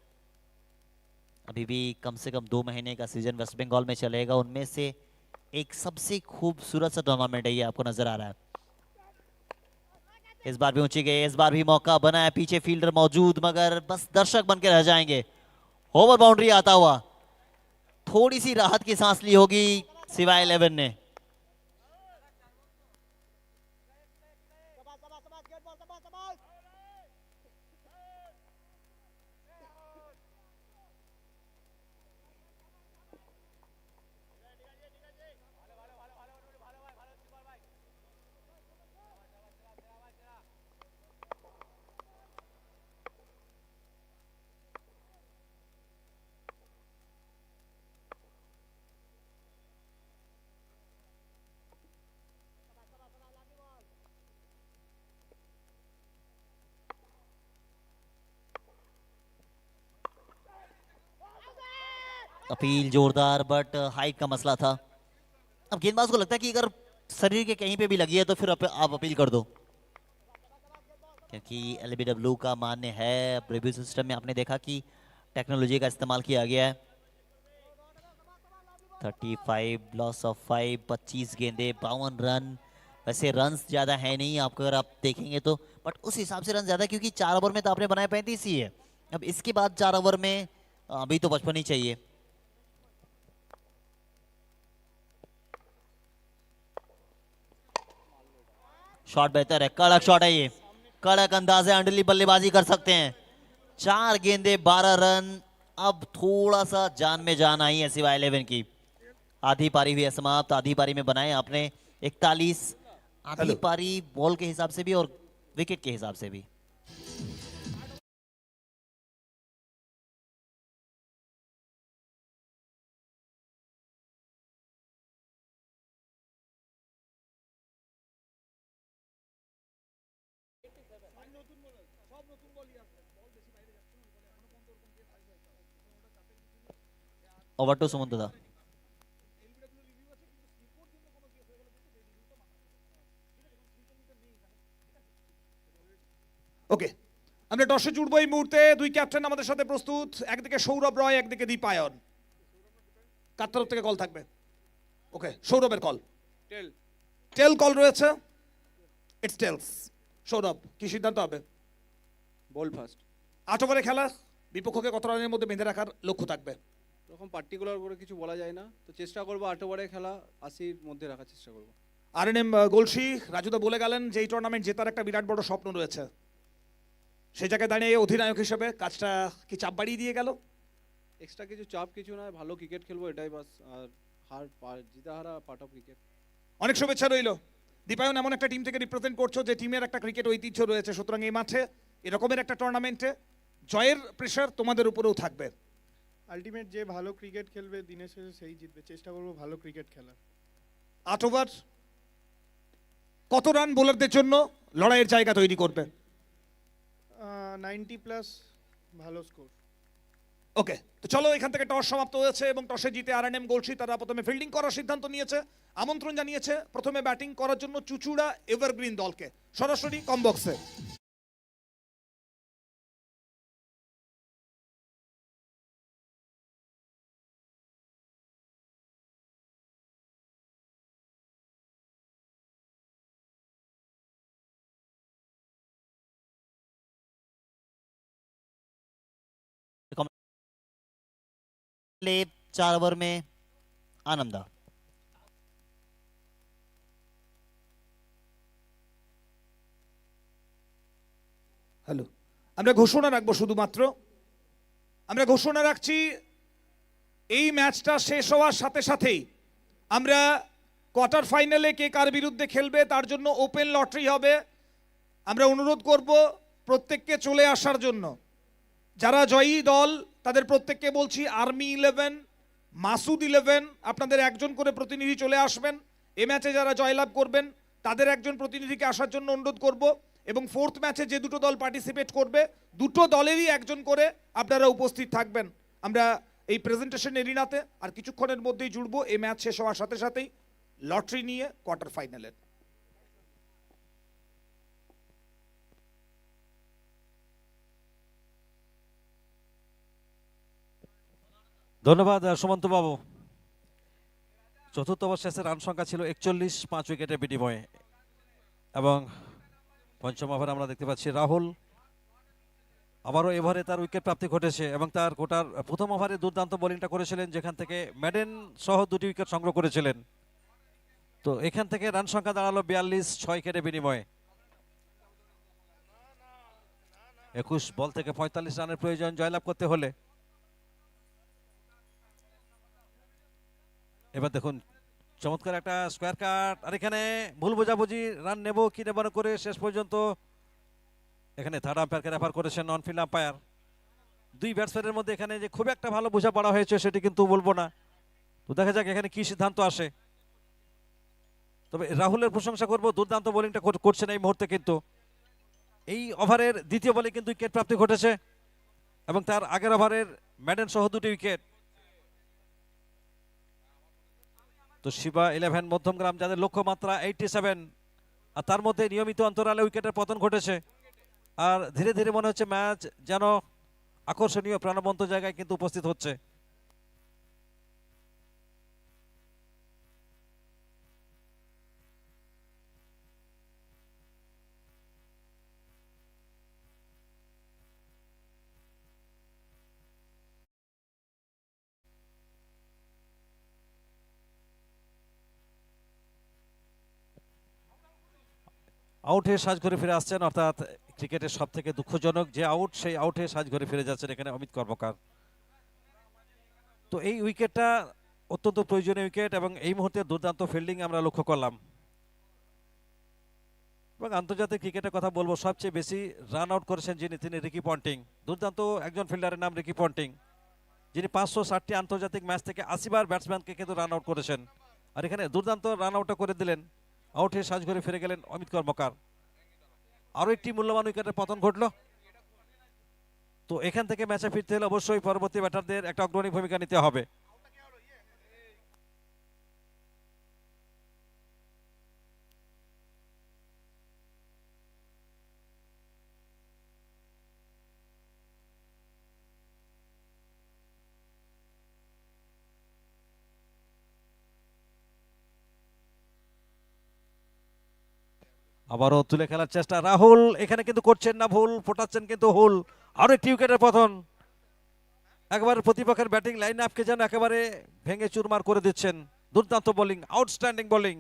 अभी भी कम से कम 2 महीने का सीजन वेस्ट बंगाल में चलेगा। उनमें से एक सबसे खूबसूरत सा टूर्नामेंट है ये, आपको नजर आ रहा है। इस बार भी ऊंची गई, इस बार भी मौका बना है, पीछे फील्डर मौजूद, मगर बस दर्शक बनकर रह जाएंगे। ओवर बाउंड्री आता हुआ, थोड़ी सी राहत की सांस ली होगी सिवाय 11 ने। अपील जोरदार, बट हाइट का मसला था। अब गेंदबाज को लगता है कि अगर शरीर के कहीं पे भी लगी है तो फिर आप अपील कर दो, क्योंकि एलबीडब्ल्यू का मान्य है। रिव्यू सिस्टम में आपने देखा कि टेक्नोलॉजी का इस्तेमाल किया गया है। 35 लॉस ऑफ 5, 25 गेंदे, 52 रन। वैसे रन्स ज्यादा है नहीं आपको अगर आप देखेंगे तो, बट उस हिसाब से रन ज्यादा, क्योंकि 4 ओवर में तो आपने बनाए 35 ही है। अब इसके बाद 4 ओवर में अभी तो 55 ही चाहिए। शॉट बेहतर है, कड़क शॉट है ये, कड़क अंदाज है, अंडली बल्लेबाजी कर सकते हैं। 4 गेंदे 12 रन। अब थोड़ा सा जान में जान आई है सिवाय 11 की। आधी पारी हुई है समाप्त, आधी पारी में बनाए आपने 41। आधी पारी बॉल के हिसाब से भी और विकेट के हिसाब से भी। ओवर टू सुमंत दा। ওকে, আমরা টসে জুড়বো এই মুহূর্তে। দুই ক্যাপ্টেন আমাদের সাথে প্রস্তুত, একদিকে সৌরভ রয়, একদিকে দীপায়ন। কার তরফ থেকে কল থাকবে? ওকে, সৌরভের কল। টেল কল রয়েছে, ইটস টেলস। সৌরভ, কি সিদ্ধান্ত হবে? বল ফার্স্ট। 8 ওভারে খেলা, বিপক্ষকে কত রানের মধ্যে বেঁধে রাখার লক্ষ্য থাকবে? এরকম পার্টিকুলার করে কিছু বলা যায় না, তো চেষ্টা করবো 8 ওভারে খেলা 80-র মধ্যে রাখার চেষ্টা করবো। আরএনএম গোলসি রাজুদা বলে গেলেন যে এই টুর্নামেন্ট জেতার একটা বিরাট বড় স্বপ্ন রয়েছে। সেই জায়গায় দাঁড়িয়ে অধিনায়ক হিসেবে কাজটা কি চাপ বাড়িয়ে দিয়ে গেল? এক্সট্রা কিছু চাপ কিছু নয়, ভালো ক্রিকেট খেলবো এটাই বাস। আর জিতা হারা পার্ট অফ ক্রিকেট। অনেক শুভেচ্ছা রইল। দীপায়ন, এমন একটা টিম থেকে রিপ্রেজেন্ট করছো যে টিমের একটা ক্রিকেট ঐতিহ্য রয়েছে, সুতরাং এই মাঠে এরকমের একটা টুর্নামেন্টে জয়ের প্রেশার তোমাদের উপরেও থাকবে। আলটিমেট যে ভালো ক্রিকেট খেলবে দিনের শেষে সেই জিতবে। চেষ্টা করবো ভালো ক্রিকেট খেলার। 8 ওভার কত রান বোলারদের জন্য লড়াইয়ের জায়গা তৈরি করবে? 90+ ভালো স্কোর। ওকে, তো চলো এখান থেকে টস সমাপ্ত হয়েছে এবং টসে জিতে আরএনএম গোলসি তারা প্রথমে ফিল্ডিং করার সিদ্ধান্ত নিয়েছে। আমন্ত্রণ জানিয়েছে প্রথমে ব্যাটিং করার জন্য চুচুড়া এভারগ্রিন দলকে, সরাসরি কমবক্সে। प्ले 4 ओवर में आनंदा। হ্যালো, আমরা ঘোষণা রাখবো, শুধুমাত্র আমরা ঘোষণা রাখছি এই ম্যাচটা শেষ হওয়ার সাথে সাথেই আমরা কোয়ার্টার ফাইনালে কে কার বিরুদ্ধে খেলবে তার জন্য ওপেন লটারি হবে। আমরা অনুরোধ করব প্রত্যেককে চলে আসার জন্য। যারা জয়ী দল তাদের প্রত্যেককে বলছি আর্মি 11, মাসুদ 11, আপনাদের একজন করে প্রতিনিধি চলে আসবেন। এ ম্যাচে যারা জয়লাভ করবেন তাদের একজন প্রতিনিধিকে আসার জন্য অনুরোধ করব এবং ফোর্থ ম্যাচে যে দুটো দল পার্টিসিপেট করবে দুটো দলেরই একজন করে আপনারা উপস্থিত থাকবেন। আমরা এই প্রেজেন্টেশন এরিনাতে আর কিছুক্ষণের মধ্যেই জুড়বো এই ম্যাচ শেষ হওয়ার সাথে সাথেই লটারি নিয়ে কোয়ার্টার ফাইনালের। ধন্যবাদ সুমন্ত বাবু। চতুর্থ ওভার শেষে রান সংখ্যা ছিল 41, 5 উইকেটের বিনিময়ে। এবং পঞ্চম ওভারে আমরা দেখতে পাচ্ছি রাহুল আবারও এভারে তার উইকেট প্রাপ্তি ঘটেছে এবং তার গোটার প্রথম ওভারে দুর্দান্ত বোলিংটা করেছিলেন, যেখান থেকে ম্যাডেন সহ 2টি উইকেট সংগ্রহ করেছিলেন। তো এখান থেকে রান সংখ্যা দাঁড়ালো 42, 6 উইকেটের বিনিময়ে। 21 বল থেকে 45 রানের প্রয়োজন জয়লাভ করতে হলে। এবার দেখুন চমৎকার একটা স্কোয়ার কাট, আর এখানে ভুল বোঝাবুঝি, রান নেব কি নেব না করে শেষ পর্যন্ত এখানে থার্ড আম্পায়ারকে রেফার করেছেন অন ফিল্ড আম্পায়ার। দুই ব্যাটসম্যানের মধ্যে এখানে যে খুব একটা ভালো বোঝাপড়া হয়েছে সেটি কিন্তু বলবো না। তো দেখা যাক এখানে কি সিদ্ধান্ত আসে। তবে রাহুলের প্রশংসা করব, দুর্দান্ত বোলিংটা করছেন এই মুহূর্তে। কিন্তু এই ওভারের দ্বিতীয় বলে কিন্তু উইকেট প্রাপ্তি ঘটেছে এবং তার আগের ওভারের ম্যাডেন সহ 2টি উইকেট। তো শিবা 11 মধ্যমগ্রাম যাদের লক্ষ্যমাত্রা 87, আর তার মধ্যে নিয়মিত অন্তরালে উইকেটের পতন ঘটেছে। আর ধীরে ধীরে মনে হচ্ছে ম্যাচ যেন আকর্ষণীয় প্রাণবন্ত জায়গায় কিন্তু উপস্থিত হচ্ছে। আউট হয়ে সাজ ঘরে ফিরে আসছেন, অর্থাৎ ক্রিকেটের সব থেকে দুঃখজনক যে আউট, সেই আউট হয়ে সাজ ঘরে ফিরে যাচ্ছেন এখানে অমিত কর্মকার। তো এই উইকেটটা অত্যন্ত প্রয়োজনীয় উইকেট এবং এই মুহূর্তে দুর্দান্ত ফিল্ডিং আমরা লক্ষ্য করলাম। এবং আন্তর্জাতিক ক্রিকেটের কথা বলবো, সবচেয়ে বেশি রান আউট করেছেন তিনি রিকি পন্টিং। দুর্দান্ত একজন ফিল্ডারের নাম রিকি পন্টিং, যিনি 560টি আন্তর্জাতিক ম্যাচ থেকে 80 বার ব্যাটসম্যানকে কিন্তু রান আউট করেছেন। আর এখানে দুর্দান্ত রান আউটটা করে দিলেন, আউট হয়ে সাজ ঘরে ফিরে গেলেন অমিত কর্মকার। আরও একটি মূল্যবান উইকেটের পতন ঘটল। তো এখান থেকে ম্যাচে ফিরতে হলে অবশ্যই পরবর্তী ব্যাটারদের একটা অগ্রণী ভূমিকা নিতে হবে। আবারও তুলে খেলার চেষ্টা রাহুল, এখানে কিন্তু করছেন না ভুল, ফোটাচ্ছেন কিন্তু হুল। আরো একটি উইকেটের পতন, একবার প্রতিপক্ষের ব্যাটিং লাইন আপকে যেন একেবারে ভেঙে চুরমার করে দিচ্ছেন। দুর্দান্ত বোলিং, আউটস্ট্যান্ডিং বোলিং।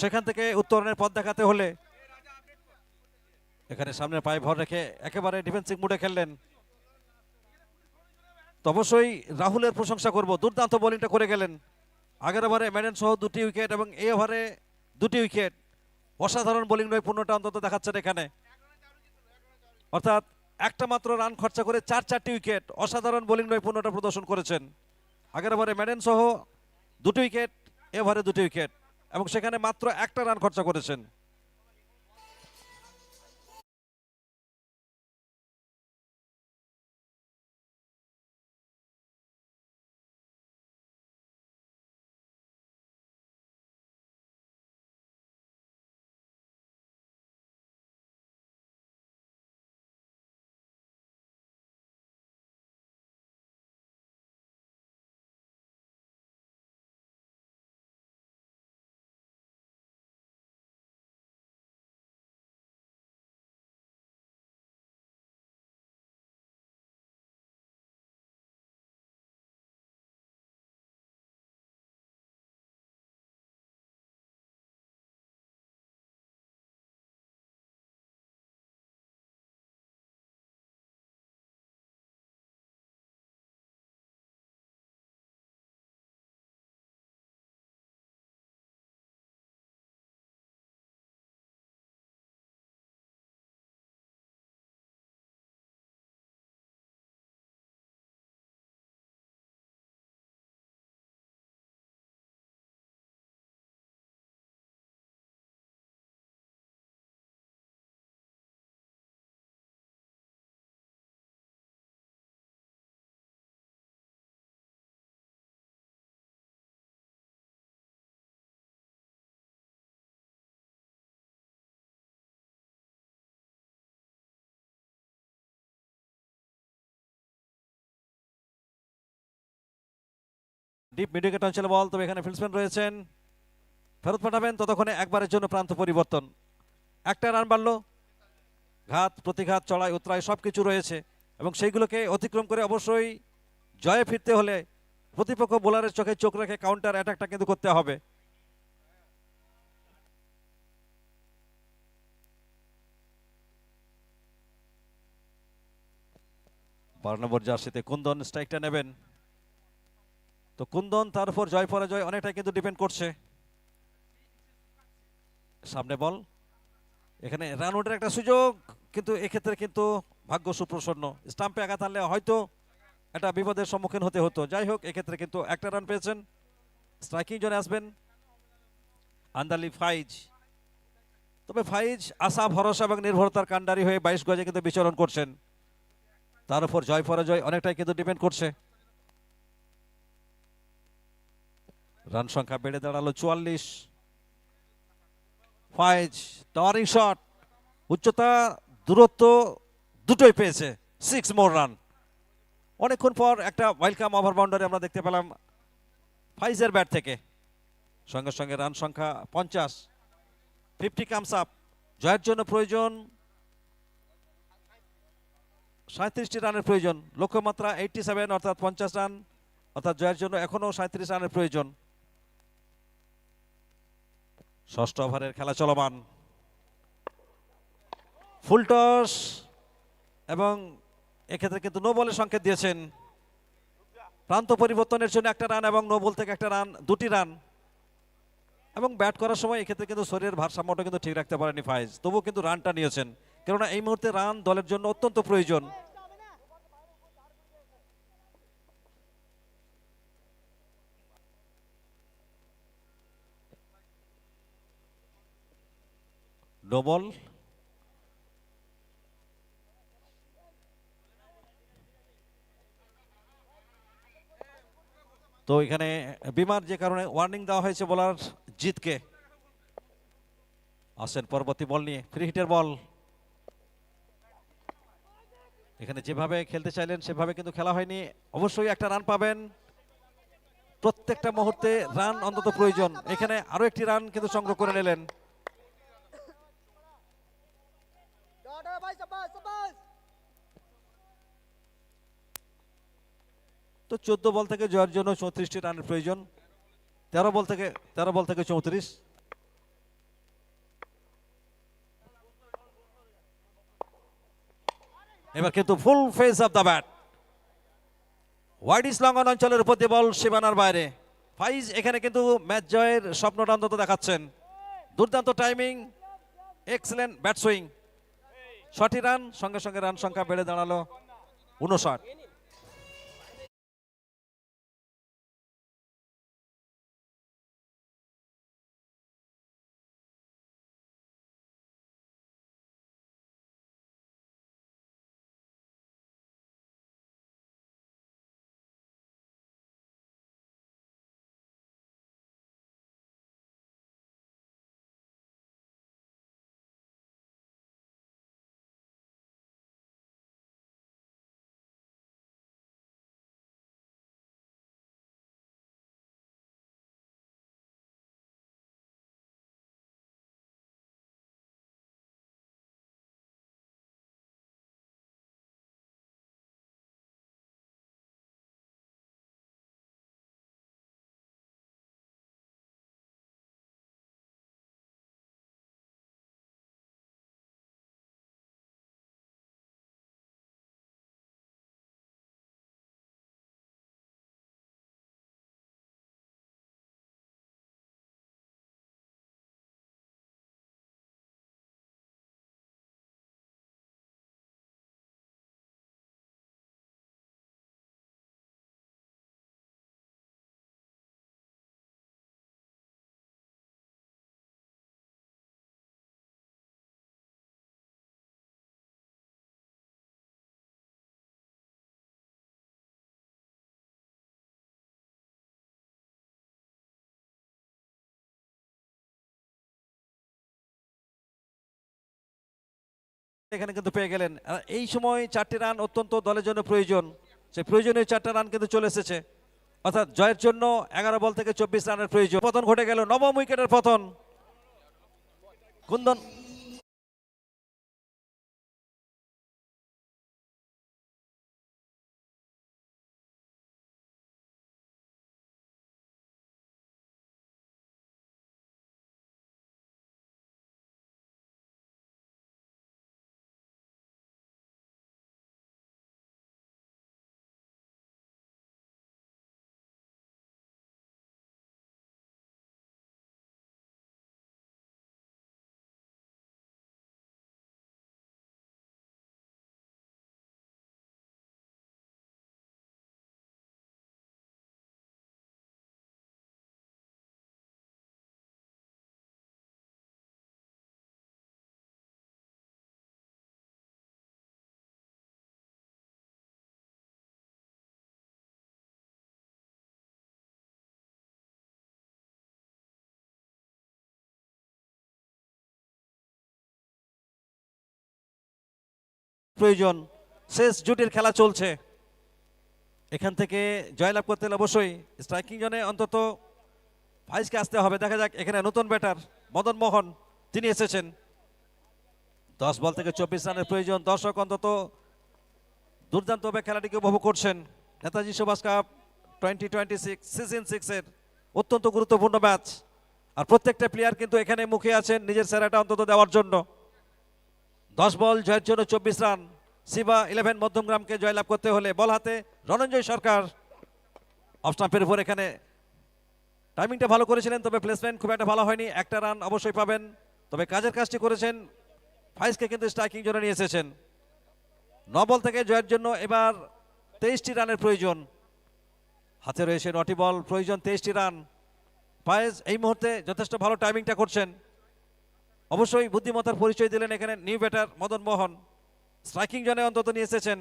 সেখান থেকে উত্তরণের পথ দেখাতে হলে এখানে সামনে পায়ে ভর রেখে একেবারে ডিফেন্সিভ মুডে খেললেন। তো অবশ্যই রাহুলের প্রশংসা করব, দুর্দান্ত বোলিংটা করে গেলেন। আগের ওভারে ম্যাডেন সহ 2টি উইকেট এবং এই ওভারে 2টি উইকেট। অসাধারণ বোলিং নৈপুণ্যটা অন্তত দেখাচ্ছেন এখানে, অর্থাৎ একটা মাত্র রান খরচা করে 4টি উইকেট। অসাধারণ বোলিং নৈপুণ্যটা প্রদর্শন করেছেন। আগের ওভারে ম্যাডেন সহ 2টি উইকেট, এ ওভারে 2টি উইকেট এবং সেখানে মাত্র একটা রান খরচা করেছেন। ডিপ মিড উইকেট অঞ্চলে বল, তবে এখানে ফিল্ডসম্যান রয়েছেন, ফেরত পাঠাবেন। ততক্ষণে একবারের জন্য প্রান্ত পরিবর্তন। একটা রান বাড়লো, ঘাত প্রতিঘাত চড়াই উতরাই সব কিছু রয়েছে এবং সেইগুলোকে অতিক্রম করে অবশ্যই জয়ে ফিরতে হলে প্রতিপক্ষ বোলারের চোখে চোখ রেখে কাউন্টার অ্যাটাকটা কিন্তু করতে হবে। নম্বর জার্সিতে কুন্দন স্ট্রাইকটা নেবেন। তো কুন্দন, তার উপর জয় পরাজয় অনেকটাই কিন্তু ডিপেন্ড করছে। সামনে বল, এখানে রান আউটের একটা সুযোগ, কিন্তু এক্ষেত্রে কিন্তু ভাগ্য সুপ্রসন্ন। স্টাম্পে আঘাত আনলে হয়তো একটা বিপদের সম্মুখীন হতে হতো। যাই হোক, এক্ষেত্রে কিন্তু একটা রান পেয়েছেন। স্ট্রাইকিং জোনে আসবেন আন্দালি ফাইজ। তবে ফাইজ আশা ভরসা এবং নির্ভরতার কাণ্ডারি হয়ে 22 গজে কিন্তু বিচরণ করছেন। তার উপর জয় পরাজয় অনেকটাই কিন্তু ডিপেন্ড করছে। রান সংখ্যা বেড়ে দাঁড়ালো 44। ফাইজ টাওয়ারিং শট, উচ্চতা দূরত্ব দুটোই পেয়েছে, 6 মোর রান। অনেকক্ষণ পর একটা ওয়েলকাম ওভার বাউন্ডারি আমরা দেখতে পেলাম ফাইজের ব্যাট থেকে। সঙ্গে সঙ্গে রান সংখ্যা 50, 50 কামস আপ। জয়ের জন্য প্রয়োজন 37টি রানের প্রয়োজন। লক্ষ্যমাত্রা 87, অর্থাৎ 50 রান, অর্থাৎ জয়ের জন্য এখনো 37 রানের প্রয়োজন। ষষ্ঠ ওভারের খেলা চলমান। ফুল টস এবং এক্ষেত্রে কিন্তু নো বলের সংকেত দিয়েছেন। প্রান্ত পরিবর্তনের জন্য একটা রান এবং নো বল থেকে একটা রান, 2টি রান। এবং ব্যাট করার সময় এক্ষেত্রে কিন্তু শরীরের ভারসাম্যটা কিন্তু ঠিক রাখতে পারেনি ফাইজ, তবুও কিন্তু রানটা নিয়েছেন, কেননা এই মুহূর্তে রান দলের জন্য অত্যন্ত প্রয়োজন। No ball. তো এখানে বিমার যে কারণে ওয়ার্নিং দেওয়া হয়েছে বোলার জিতকে। আসেন পরবর্তী বল নিয়ে, ফ্রি হিটের বল। এখানে যেভাবে খেলতে চাইলেন সেভাবে কিন্তু খেলা হয়নি। অবশ্যই একটা রান পাবেন, প্রত্যেকটা মুহূর্তে রান অন্তত প্রয়োজন। এখানে আরো একটি রান কিন্তু সংগ্রহ করে নিলেন। তো 14 বল থেকে জয়ের জন্য 34টি রানের প্রয়োজন। 13 বল থেকে 34। এবার কিন্তু full face of the bat, wide is long on অঞ্চলের উপর দিয়ে বল সীমানার বাইরে। ফাইজ এখানে কিন্তু ম্যাচ জয়ের স্বপ্নটা অন্তত দেখাচ্ছেন। দুর্দান্ত timing, excellent bat swing, ৬০ run, সঙ্গে সঙ্গে রান সংখ্যা বেড়ে দাঁড়ালো ৫৯। এখানে কিন্তু পেয়ে গেলেন। আর এই সময় ৪টি রান অত্যন্ত দলের জন্য প্রয়োজন, সেই প্রয়োজনীয় ৪টা রান কিন্তু চলে এসেছে, অর্থাৎ জয়ের জন্য ১১ বল থেকে ২৪ রানের প্রয়োজন। পতন ঘটে গেল, নবম উইকেটের পতন। কুন্দন প্রয়োজন, শেষ জুটির খেলা চলছে। এখান থেকে জয়লাভ করতে হলে অবশ্যই স্ট্রাইকিং জোনে অন্তত ফাইজকে আসতে হবে। দেখা যাক, এখানে নতুন ব্যাটার মদন মোহন, তিনি এসেছেন। 10 বল থেকে 24 রানের প্রয়োজন। দর্শক অন্তত দুর্দান্তভাবে খেলাটিকে উপভোগ করছেন। নেতাজি সুভাষ কাপ 2026 সিজন 6 এর অত্যন্ত গুরুত্বপূর্ণ ম্যাচ, আর প্রত্যেকটা প্লেয়ার কিন্তু এখানে মুখে আছেন নিজের সেরাটা অন্তত দেওয়ার জন্য। 10 বল জয়ের জন্য 24 রান। সিবা 11 মধ্যমগ্রামকে জয়লাভ করতে হলে বল হাতে রণঞ্জয় সরকার। অফ স্টাম্পের উপর এখানে টাইমিংটা ভালো করেছিলেন, তবে প্লেসমেন্ট খুব একটা ভালো হয়নি। একটা রান অবশ্যই পাবেন, তবে কাজের কাজটি করেছেন। ফাইজকে কিন্তু স্ট্রাইকিং জোনে নিয়ে এসেছেন। 9 বল থেকে জয়ের জন্য এবার 23টি রানের প্রয়োজন। হাতে রয়েছে 9টি বল, প্রয়োজন 23টি রান। ফাইজ এই মুহূর্তে যথেষ্ট ভালো টাইমিংটা করছেন। অবশ্যই বুদ্ধিমত্তার পরিচয় দিলেন এখানে new batter Madan Mohan. Striking জোনে অন্তত নিয়ে এসেছেন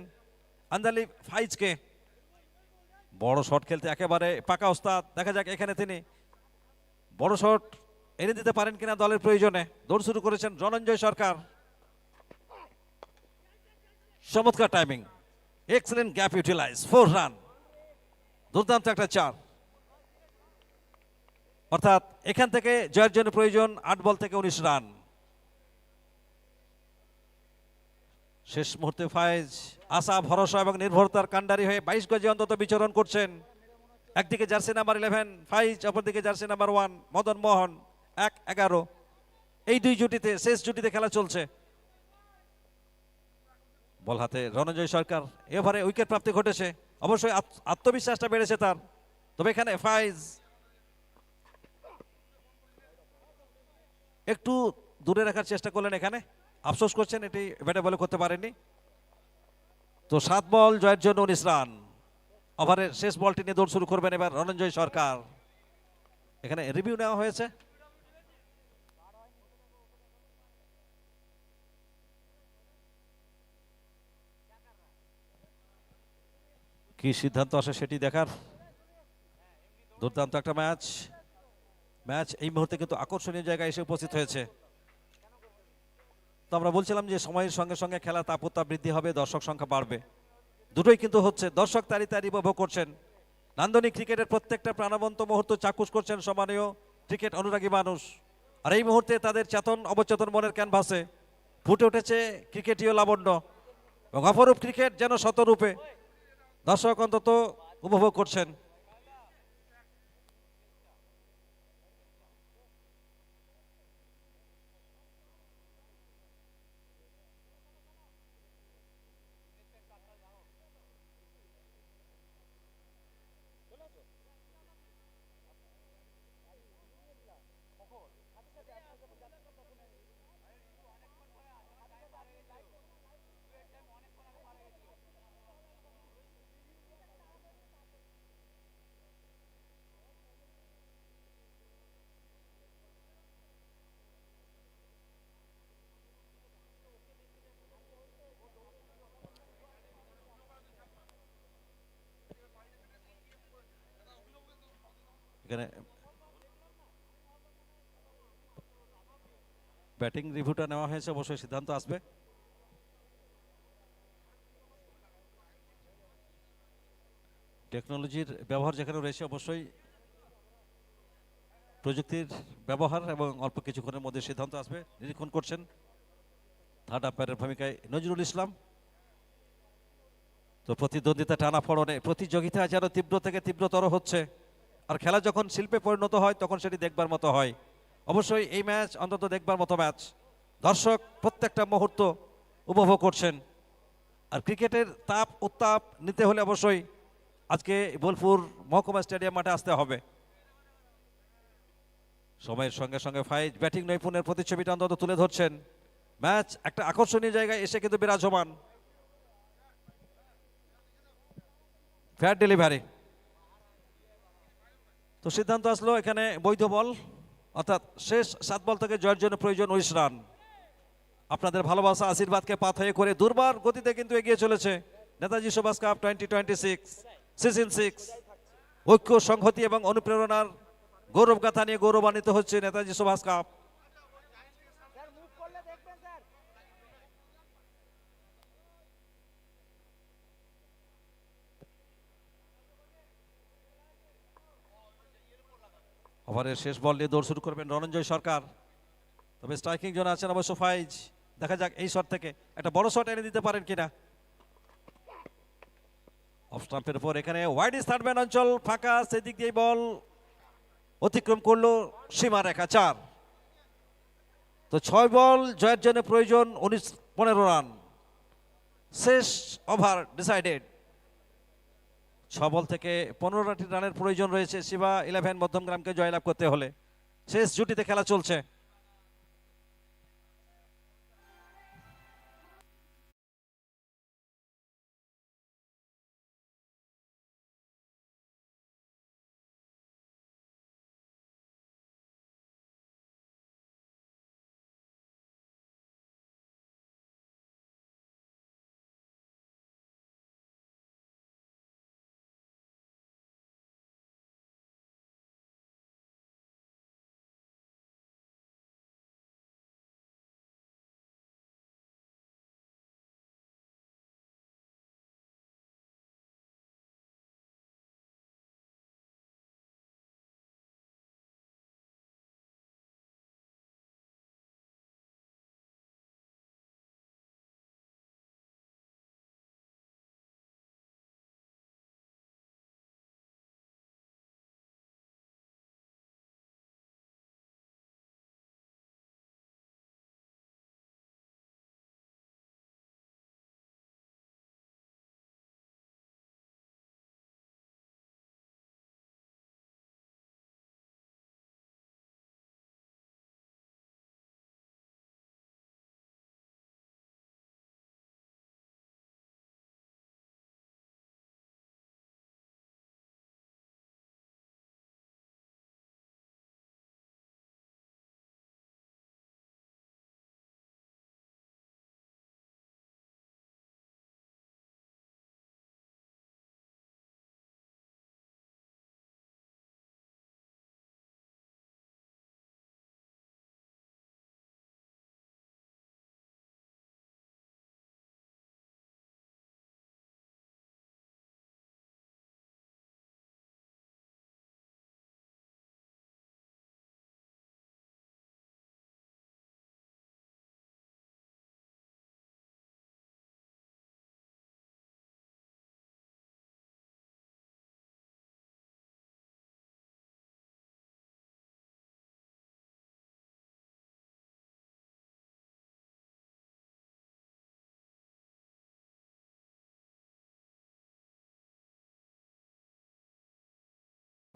আন্দালি ফাইজকে। বড় শট খেলতে একেবারে পাকা ওস্তাদ। দেখা যাক এখানে তিনি বড় শট এনে দিতে পারেন কিনা দলের প্রয়োজনে। দৌড় শুরু করেছেন রণঞ্জয় সরকার। চমৎকার timing, excellent gap utilise, 4 run, দুর্দান্ত একটা 4। অর্থাৎ এখান থেকে জয়ের জন্য প্রয়োজন 8 বল থেকে 19 রান। শেষ মুহূর্তে ফাইজ আশা, ভরসা এবং নির্ভরতার কাণ্ডারি হয়ে 22 গজে অন্তত বিচরণ করছেন। একদিকে জার্সি নাম্বার 11 ফাইজ, অপরদিকে জার্সি নাম্বার 1 মদন মোহন। 1-11 এই দুই জুটিতে, শেষ জুটিতে খেলা চলছে। বল হাতে রণজয় সরকার, এবারে উইকেট প্রাপ্তি ঘটেছে, অবশ্যই আত্মবিশ্বাসটা বেড়েছে তার। তবে এখানে ফাইজ একটু দূরে রাখার চেষ্টা করলেন, এখানে আফসোস করছেন এটি ব্যাটে বলে করতে পারেননি। তো 7 বল জয়ের জন্য 19 রান। ওভারের শেষ বলটি নিয়ে দৌড় শুরু করবেন এবার রণঞ্জয় সরকার। এখানে রিভিউ নেওয়া হয়েছে। কি সিদ্ধান্ত আসে সেটি দেখার। দুর্দান্ত একটা ম্যাচ এই মুহূর্তে কিন্তু আকর্ষণীয় জায়গায় এসে উপস্থিত হয়েছে। তো আমরা বলছিলাম যে সময়ের সঙ্গে সঙ্গে খেলার তাপমাত্রা বৃদ্ধি হবে, দর্শক সংখ্যা বাড়বে, দুটোই কিন্তু হচ্ছে। দর্শক তারি উপভোগ করছেন। নান্দনিক ক্রিকেটের প্রত্যেকটা প্রাণবন্ত মুহূর্ত চাক্ষুষ করছেন সম্মানীয় ক্রিকেট অনুরাগী মানুষ। আর এই মুহূর্তে তাদের চেতন অবচেতন মনের ক্যানভাসে ফুটে উঠেছে ক্রিকেটীয় লাবণ্য এবং অপরূপ ক্রিকেট যেন শতরূপে দর্শক অন্তত উপভোগ করছেন। এখানে ব্যাটিং রিভিউটা নেওয়া হয়েছে, অবশ্যই সিদ্ধান্ত আসবে। টেকনোলজির ব্যবহার যেখানে রয়েছে, অবশ্যই প্রযুক্তির ব্যবহার এবং অল্প কিছুক্ষণের মধ্যে সিদ্ধান্ত আসবে। নিরীক্ষণ করছেন থার্ড আম্পায়ারের ভূমিকায় নজরুল ইসলাম। তো প্রতিদ্বন্দ্বিতা টানাপড়নে প্রতিযোগিতা যেন তীব্র থেকে তীব্রতর হচ্ছে, আর খেলা যখন শিল্পে পরিণত হয় তখন সেটি দেখবার মতো হয়। অবশ্যই এই ম্যাচ অন্তত দেখবার মতো ম্যাচ, দর্শক প্রত্যেকটা মুহূর্ত উপভোগ করছেন। আর ক্রিকেটের তাপ উত্তাপ নিতে হলে অবশ্যই আজকে বোলপুর মহকুমা স্টেডিয়াম মাঠে আসতে হবে। সময়ের সঙ্গে সঙ্গে ফাইজ ব্যাটিং নৈপুণ্যের প্রতিচ্ছবিটা অন্তত তুলে ধরছেন। ম্যাচ একটা আকর্ষণীয় জায়গায় এসে কিন্তু বিরাজমান। ফেয়ার ডেলিভারি, তো সিদ্ধান্ত আসলো এখানে বৈধ বল, অর্থাৎ শেষ 7 বল থেকে জয়ের জন্য প্রয়োজন 19 রান। আপনাদের ভালোবাসা আশীর্বাদকে পাথেয় করে দুর্বার গতিতে কিন্তু এগিয়ে চলেছে নেতাজি সুভাষ কাপ 2026 সিজন 6। ঐক্য, সংহতি এবং অনুপ্রেরণার গৌরবগাথা নিয়ে গৌরবান্বিত হচ্ছে নেতাজি সুভাষ কাপ। ওভারের শেষ বল নিয়ে দৌড় শুরু করবেন রণঞ্জয় সরকার। তবে স্ট্রাইকিং জোনে আছেন অবশ্য ফাইজ। দেখা যাক এই শট থেকে একটা বড় শট এনে দিতে পারেন কিনা। অফ স্টাম্পের উপর এখানে ওয়াইড স্টার্টম্যান অঞ্চল ফাঁকা, সেদিক দিয়ে বল অতিক্রম করলো সীমারেখা 4। তো 6 বল জয়ের জন্য প্রয়োজন 15 রান। শেষ ওভার ডিসাইডেড। 6 বল থেকে 15 রানের প্রয়োজন রয়েছে শিবা 11 মধ্যমগ্রামকে জয়লাভ করতে হলে। শেষ জুটিতে খেলা চলছে।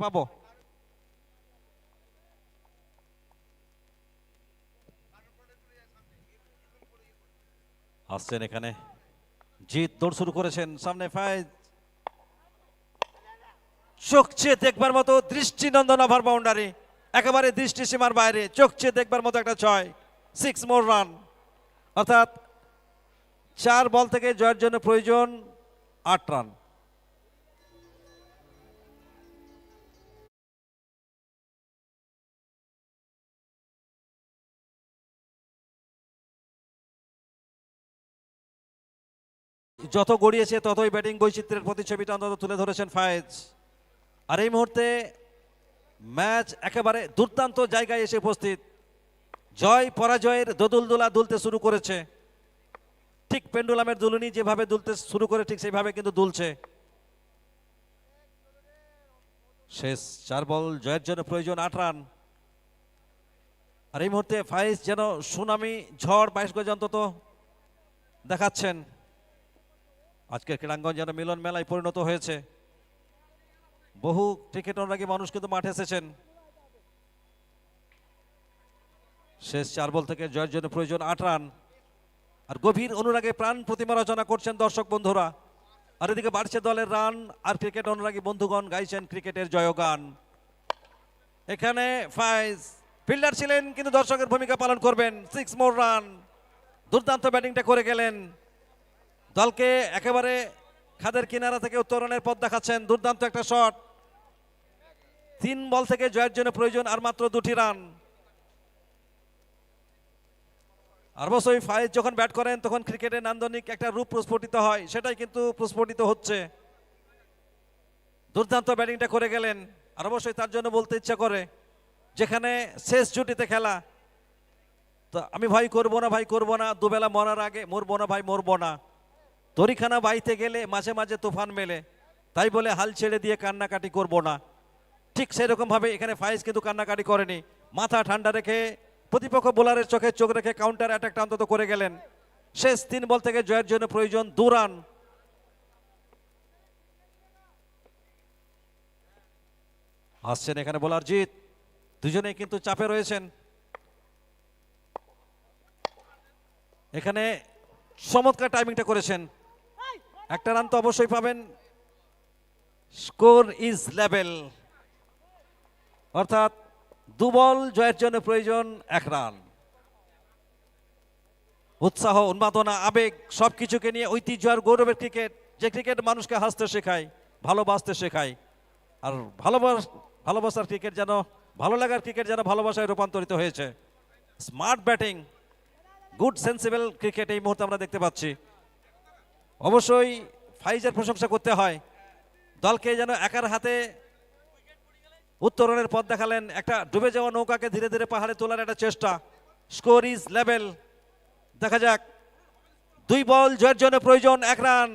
পাবো। আসছেন এখানে জিত, দৌড় শুরু করেছেন, সামনে ফায়েজ, চোখ চেয়ে দেখবার মতো দৃষ্টিনন্দন ওভার বাউন্ডারি, একেবারে দৃষ্টি সীমার বাইরে, চোখ চেয়ে দেখবার মতো একটা 6 মোর রান, অর্থাৎ 4 বল থেকে জয়ের জন্য প্রয়োজন 8 রান। যত গড়িয়েছে ততই ব্যাটিং বৈচিত্র্যের প্রতিছবিটা অন্তত তুলে ধরেছেন ফায়েজ। আর এই মুহূর্তে ম্যাচ একেবারে দুর্দান্ত জায়গায় এসে উপস্থিত, জয় পরাজয়ের দোদুলদোলা দুলতে শুরু করেছে, ঠিক পেন্ডুলামের দুলুনি যেভাবে দুলতে শুরু করে ঠিক সেইভাবে কিন্তু দুলছে। শেষ 4 বল, জয়ের জন্য প্রয়োজন 8 রান। আর এই মুহূর্তে ফায়েজ যেন সুনামি ঝড় 22 গজ অন্তত দেখাচ্ছেন। আজকের ক্রীড়াঙ্গন যেন মিলন মেলায় পরিণত হয়েছে, বহু ক্রিকেট অনুরাগী মানুষ কিন্তু মাঠে এসেছেন। শেষ 4 বল থেকে জয়ের জন্য প্রয়োজন 8 রান। আর গভীর অনুরাগে প্রাণ প্রতিমা রচনা করছেন দর্শক বন্ধুরা, আর এদিকে বাড়ছে দলের রান, আর ক্রিকেট অনুরাগী বন্ধুগণ গাইছেন ক্রিকেটের জয়গান। এখানে ফায়েজ ফিল্ডার ছিলেন কিন্তু দর্শকের ভূমিকা পালন করবেন, 6 মোর রান, দুর্দান্ত ব্যাটিংটা করে গেলেন, দলকে একেবারে খাদের কিনারা থেকে উত্তরণের পথ দেখাচ্ছেন, দুর্দান্ত একটা শট। 3 বল থেকে জয়ের জন্য প্রয়োজন আর মাত্র 2টি রান। আর অবশ্যই ফায়েজ যখন ব্যাট করেন তখন ক্রিকেটের নান্দনিক একটা রূপ প্রস্ফুটিত হয়, সেটাই কিন্তু প্রস্ফুটিত হচ্ছে। দুর্দান্ত ব্যাটিংটা করে গেলেন, আর অবশ্যই তার জন্য বলতে ইচ্ছা করে যেখানে শেষ জুটিতে খেলা, তো আমি ভাই করবো না, ভাই করবো না, দুবেলা মরার আগে মরবো না ভাই, মরবো না, তরিখানা বাইতে গেলে মাঝে মাঝে তুফান মেলে, তাই বলে হাল ছেড়ে দিয়ে কান্নাকাটি করব না। ঠিক সেরকম ভাবে এখানে ফায়েজ কিন্তু কান্নাকাটি করেনি, মাথা ঠান্ডা রেখে প্রতিপক্ষ বোলারের চোখে চোখ রেখে কাউন্টার অ্যাটাকটা অন্তত করে গেলেন। শেষ 3 বল থেকে জয়ের জন্য প্রয়োজন 2 রান। আসছেন এখানে বোলার জিত, দুজনেই কিন্তু চাপে রয়েছেন। এখানে চমৎকার টাইমিংটা করেছেন, একটা রান তো অবশ্যই পাবেন। স্কোর ইজ লেভেল, অর্থাৎ 2 বল, জয়ের জন্য প্রয়োজন 1 রান। উৎসাহ, উন্মাদনা, আবেগ সবকিছুকে নিয়ে ঐতিহ্য আর গৌরবের ক্রিকেট, যে ক্রিকেট মানুষকে হাসতে শেখায়, ভালোবাসতে শেখায়, আর ভালোবাসার ক্রিকেট যেন, ভালো লাগার ক্রিকেট যেন ভালোবাসায় রূপান্তরিত হয়েছে। Smart batting, good sensible cricket এই মুহূর্তে আমরা দেখতে পাচ্ছি। অবশ্যই ফাইজের প্রশংসা করতে হয়, দলকে যেন একার হাতে উত্তরণের পথ দেখালেন, একটা ডুবে যাওয়া নৌকাকে ধীরে ধীরে পাহাড়ে তোলার একটা চেষ্টা। স্কোর ইজ লেভেল, দেখা যাক। 2 বল, জয়ের জন্য প্রয়োজন 1 রান,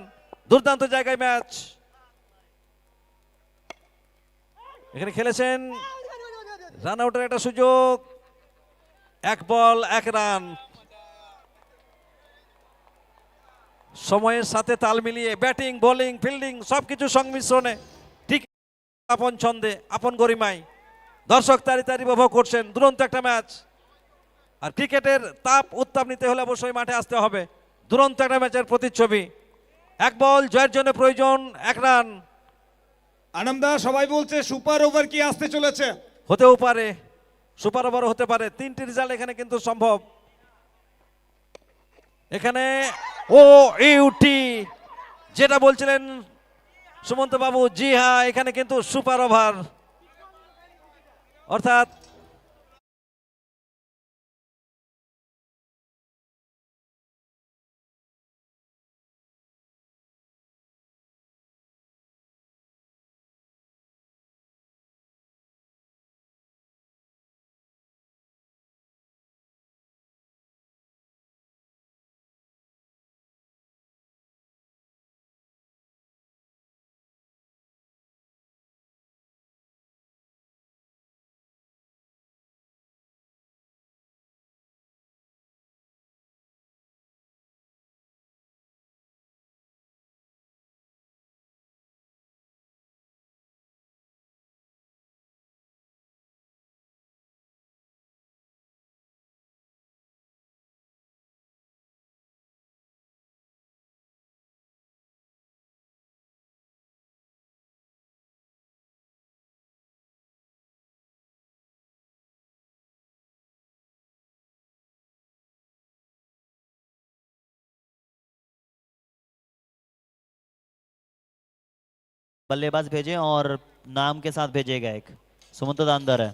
দুর্দান্ত জায়গায় ম্যাচ। এখানে খেলেছেন, রান আউটের একটা সুযোগ, 1 বল 1 রান। সময়ের সাথে তাল মিলিয়ে ব্যাটিং, বোলিং, ফিল্ডিং সবকিছু সংমিশ্রণে ঠিক আপন ছন্দে, আপন গরিমায় দর্শক তারি তারি উপভোগ করছেন দুরন্ত একটা ম্যাচ। আর ক্রিকেটের তাপ উত্তাপ নিতে হলে অবশ্যই মাঠে আসতে হবে। দুরন্ত একটা ম্যাচের প্রতিচ্ছবি। 1 বল, জয়ের জন্য প্রয়োজন 1 রান। আনন্দা সবাই বলছে সুপার ওভার কি আসতে চলেছে? হতেও পারে, সুপার ওভারও হতে পারে, 3টি রেজাল্ট এখানে কিন্তু সম্ভব। এখানে ও ইউটি যেটা বলছিলেন সুমন্ত বাবু, জি হ্যাঁ, এখানে কিন্তু সুপার ওভার, অর্থাৎ बल्लेबाज भेजें और नाम के साथ भेजेगा एक। सुमंत दा अंदर है।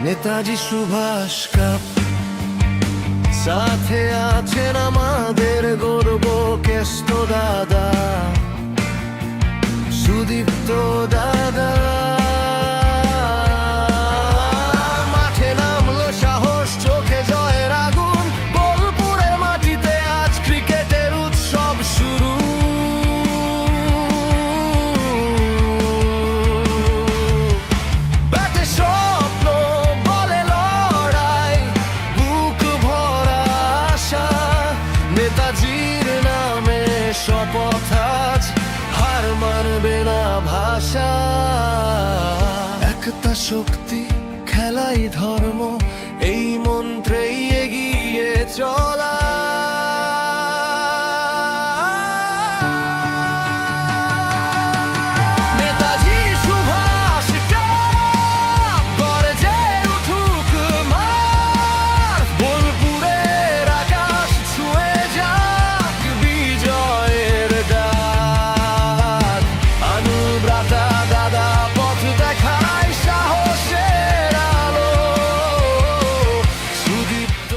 নেতাজি সুভাষ কাপ সাথে আছেন আমাদের গর্ব কেষ্ট দাদা, সুদীপ্ত দাদা। মাঠে নামলো সাহস, চোখে জয়ের আগুন, বোলপুরের মাটিতে আজ ক্রিকেটের উৎসব শুরু। ব্যাটে স্বপ্ন, বলে লড়াই, বুক ভরা আশা, নেতাজির নামে শপথ আজ, হার মানবে না ভাষা। একটা শক্তি, খেলাই ধর্ম, এই মন্ত্রেই এগিয়ে চলা। নেতাজি সুভাষ কাপ গর্জে উঠুক মাঠ, বোলপুরের আকাশ ছুঁয়ে যাক বিজয়ের ডাক। অনুব্রাতা দাদা পথ দেখায় সাহসের আলো, সুদীপ্ত।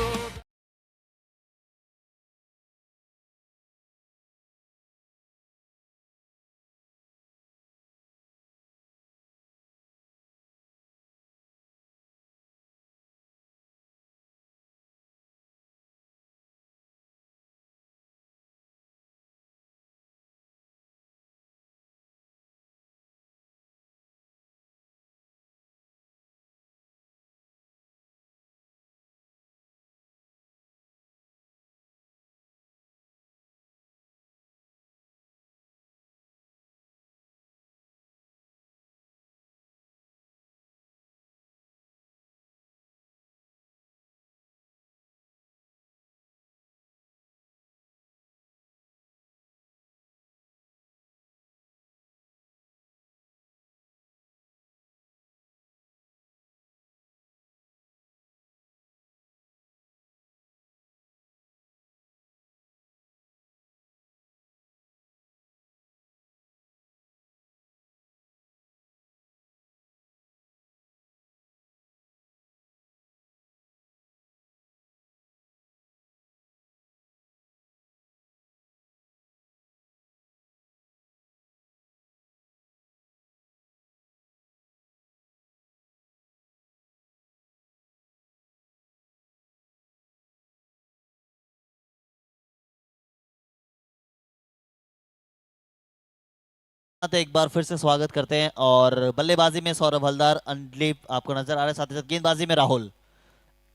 एक बार फिर से स्वागत करते हैं। और बल्लेबाजी में सौरभ हलदार, अंडलीप आपको नजर आ रहे हैं, साथ ही साथ गेंदबाजी में राहुल।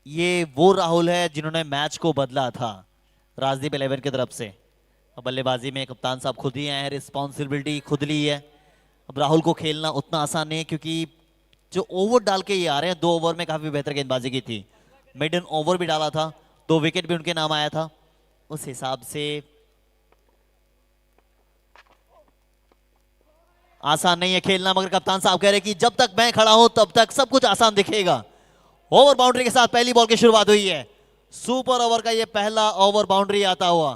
ये वो राहुल है जिन्होंने मैच को बदला था राजदीप 11 की तरफ से। अब बल्लेबाजी में कप्तान साहब खुद ही आए हैं, रिस्पॉन्सिबिलिटी खुद ली है। अब राहुल को खेलना उतना आसान नहीं है, क्योंकि जो ओवर डाल के ये आ रहे हैं, 2 ओवर में काफी बेहतर गेंदबाजी की थी, मिडन ओवर भी डाला था, 2 विकेट भी उनके नाम आया था। उस हिसाब से आसान नहीं है खेलना, मगर कप्तान साहब कह रहे कि जब तक मैं खड़ा हूं तब तक सब कुछ आसान दिखेगा। ओवर बाउंड्री के साथ पहली बॉल की शुरुआत हुई है। सुपर ओवर का ये पहला ओवर बाउंड्री आता हुआ।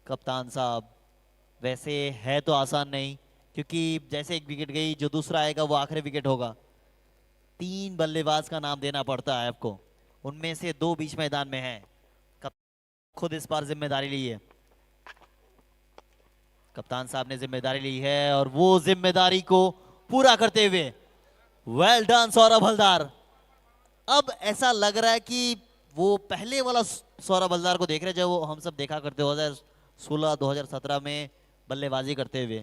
कप्तान साहब, वैसे है तो आसान नहीं, क्योंकि जैसे एक विकेट गई, जो दूसरा आएगा वो आखिरी विकेट होगा। 3 बल्लेबाज का नाम देना पड़ता है आपको, उनमें से 2 बीच मैदान में हैं। खुद इस बार जिम्मेदारी ली है, कप्तान साहब ने जिम्मेदारी ली है, और वो जिम्मेदारी को पूरा करते हुए वेल डन सौरभ हलदार। अब ऐसा लग रहा है कि वो पहले वाला सौरभ हलदार को देख रहे हैं जो वो हम सब देखा करते 2016 2017 में बल्लेबाजी करते हुए।